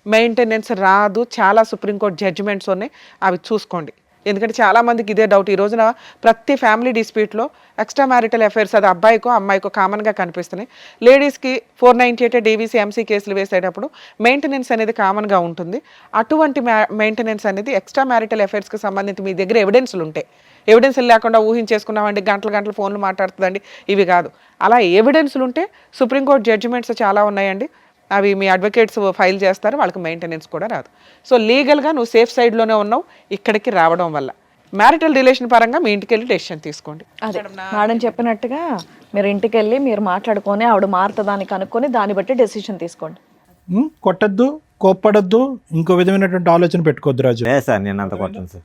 మెయింటెనెన్స్ రాదు. చాలా సుప్రీంకోర్టు జడ్జిమెంట్స్ ఉన్నాయి, అవి చూసుకోండి. ఎందుకంటే చాలామందికి ఇదే డౌట్. ఈ రోజున ప్రతి ఫ్యామిలీ డిస్ప్యూట్లో ఎక్స్ట్రా మ్యారిటల్ అఫైర్స్ అది అబ్బాయికో అమ్మాయికో కామన్గా కనిపిస్తున్నాయి. లేడీస్కి 498 DVC MC కేసులు వేసేటప్పుడు మెయింటెనెన్స్ అనేది కామన్గా ఉంటుంది. అటువంటి మెయింటెనెన్స్ అనేది ఎక్స్ట్రా మ్యారిటల్ అఫైర్స్కి సంబంధించి మీ దగ్గర ఎవిడెన్స్లు ఉంటాయి. ఎవిడెన్స్లు లేకుండా ఊహించేసుకున్నామండి, గంటలు ఫోన్లు మాట్లాడుతుందండి, ఇవి కాదు. అలా ఎవిడెన్స్లు ఉంటే సుప్రీంకోర్టు జడ్జిమెంట్స్ చాలా ఉన్నాయండి, అవి మీ అడ్వకేట్స్ ఫైల్ చేస్తారు, వాళ్ళకి మెయింటెనెన్స్ కూడా రాదు. సో లీగల్గా నువ్వు సేఫ్ సైడ్లోనే ఉన్నావు ఇక్కడికి రావడం వల్ల. మ్యారిటల్ రిలేషన్ పరంగా మీ ఇంటికి వెళ్ళి డెసిషన్ తీసుకోండి. అదే మేడం చెప్పినట్టుగా మీరు ఇంటికి వెళ్ళి మీరు మాట్లాడుకొని ఆవిడ మారుతుందాన్ని కనుక్కొని దాన్ని బట్టి డెసిషన్ తీసుకోండి. కొట్టద్దు, కోప్పడద్దు, ఇంకో విధమైనటువంటి ఆలోచన పెట్టుకోవద్దు రాజు. సార్ నేను అంత కొట్టను సార్.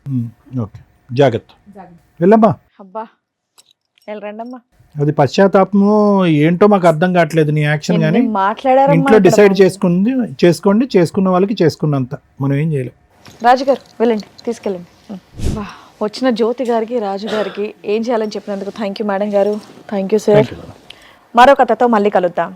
ఓకే, జాగ్రత్త. వెళ్ళమ్మా. అబ్బా వెళ్ళరండమ్మా. అది పశ్చాత్తాపము ఏంటో మాకు అర్థం కావట్లేదు నీ యాక్షన్. కానీ మాట్లాడారు, ఇంట్లో డిసైడ్ చేసుకోండి, చేసుకున్న వాళ్ళకి చేసుకున్నంత, మనం ఏం చేయలేం. రాజుగారు వెళ్ళండి, తీసుకెళ్ళండి. వచ్చిన జ్యోతి గారికి, రాజు గారికి ఏం చేయాలని చెప్పినందుకు థ్యాంక్ యూ మేడం గారు. Thank you sir. మరో కథతో మళ్ళీ కలుద్దాం.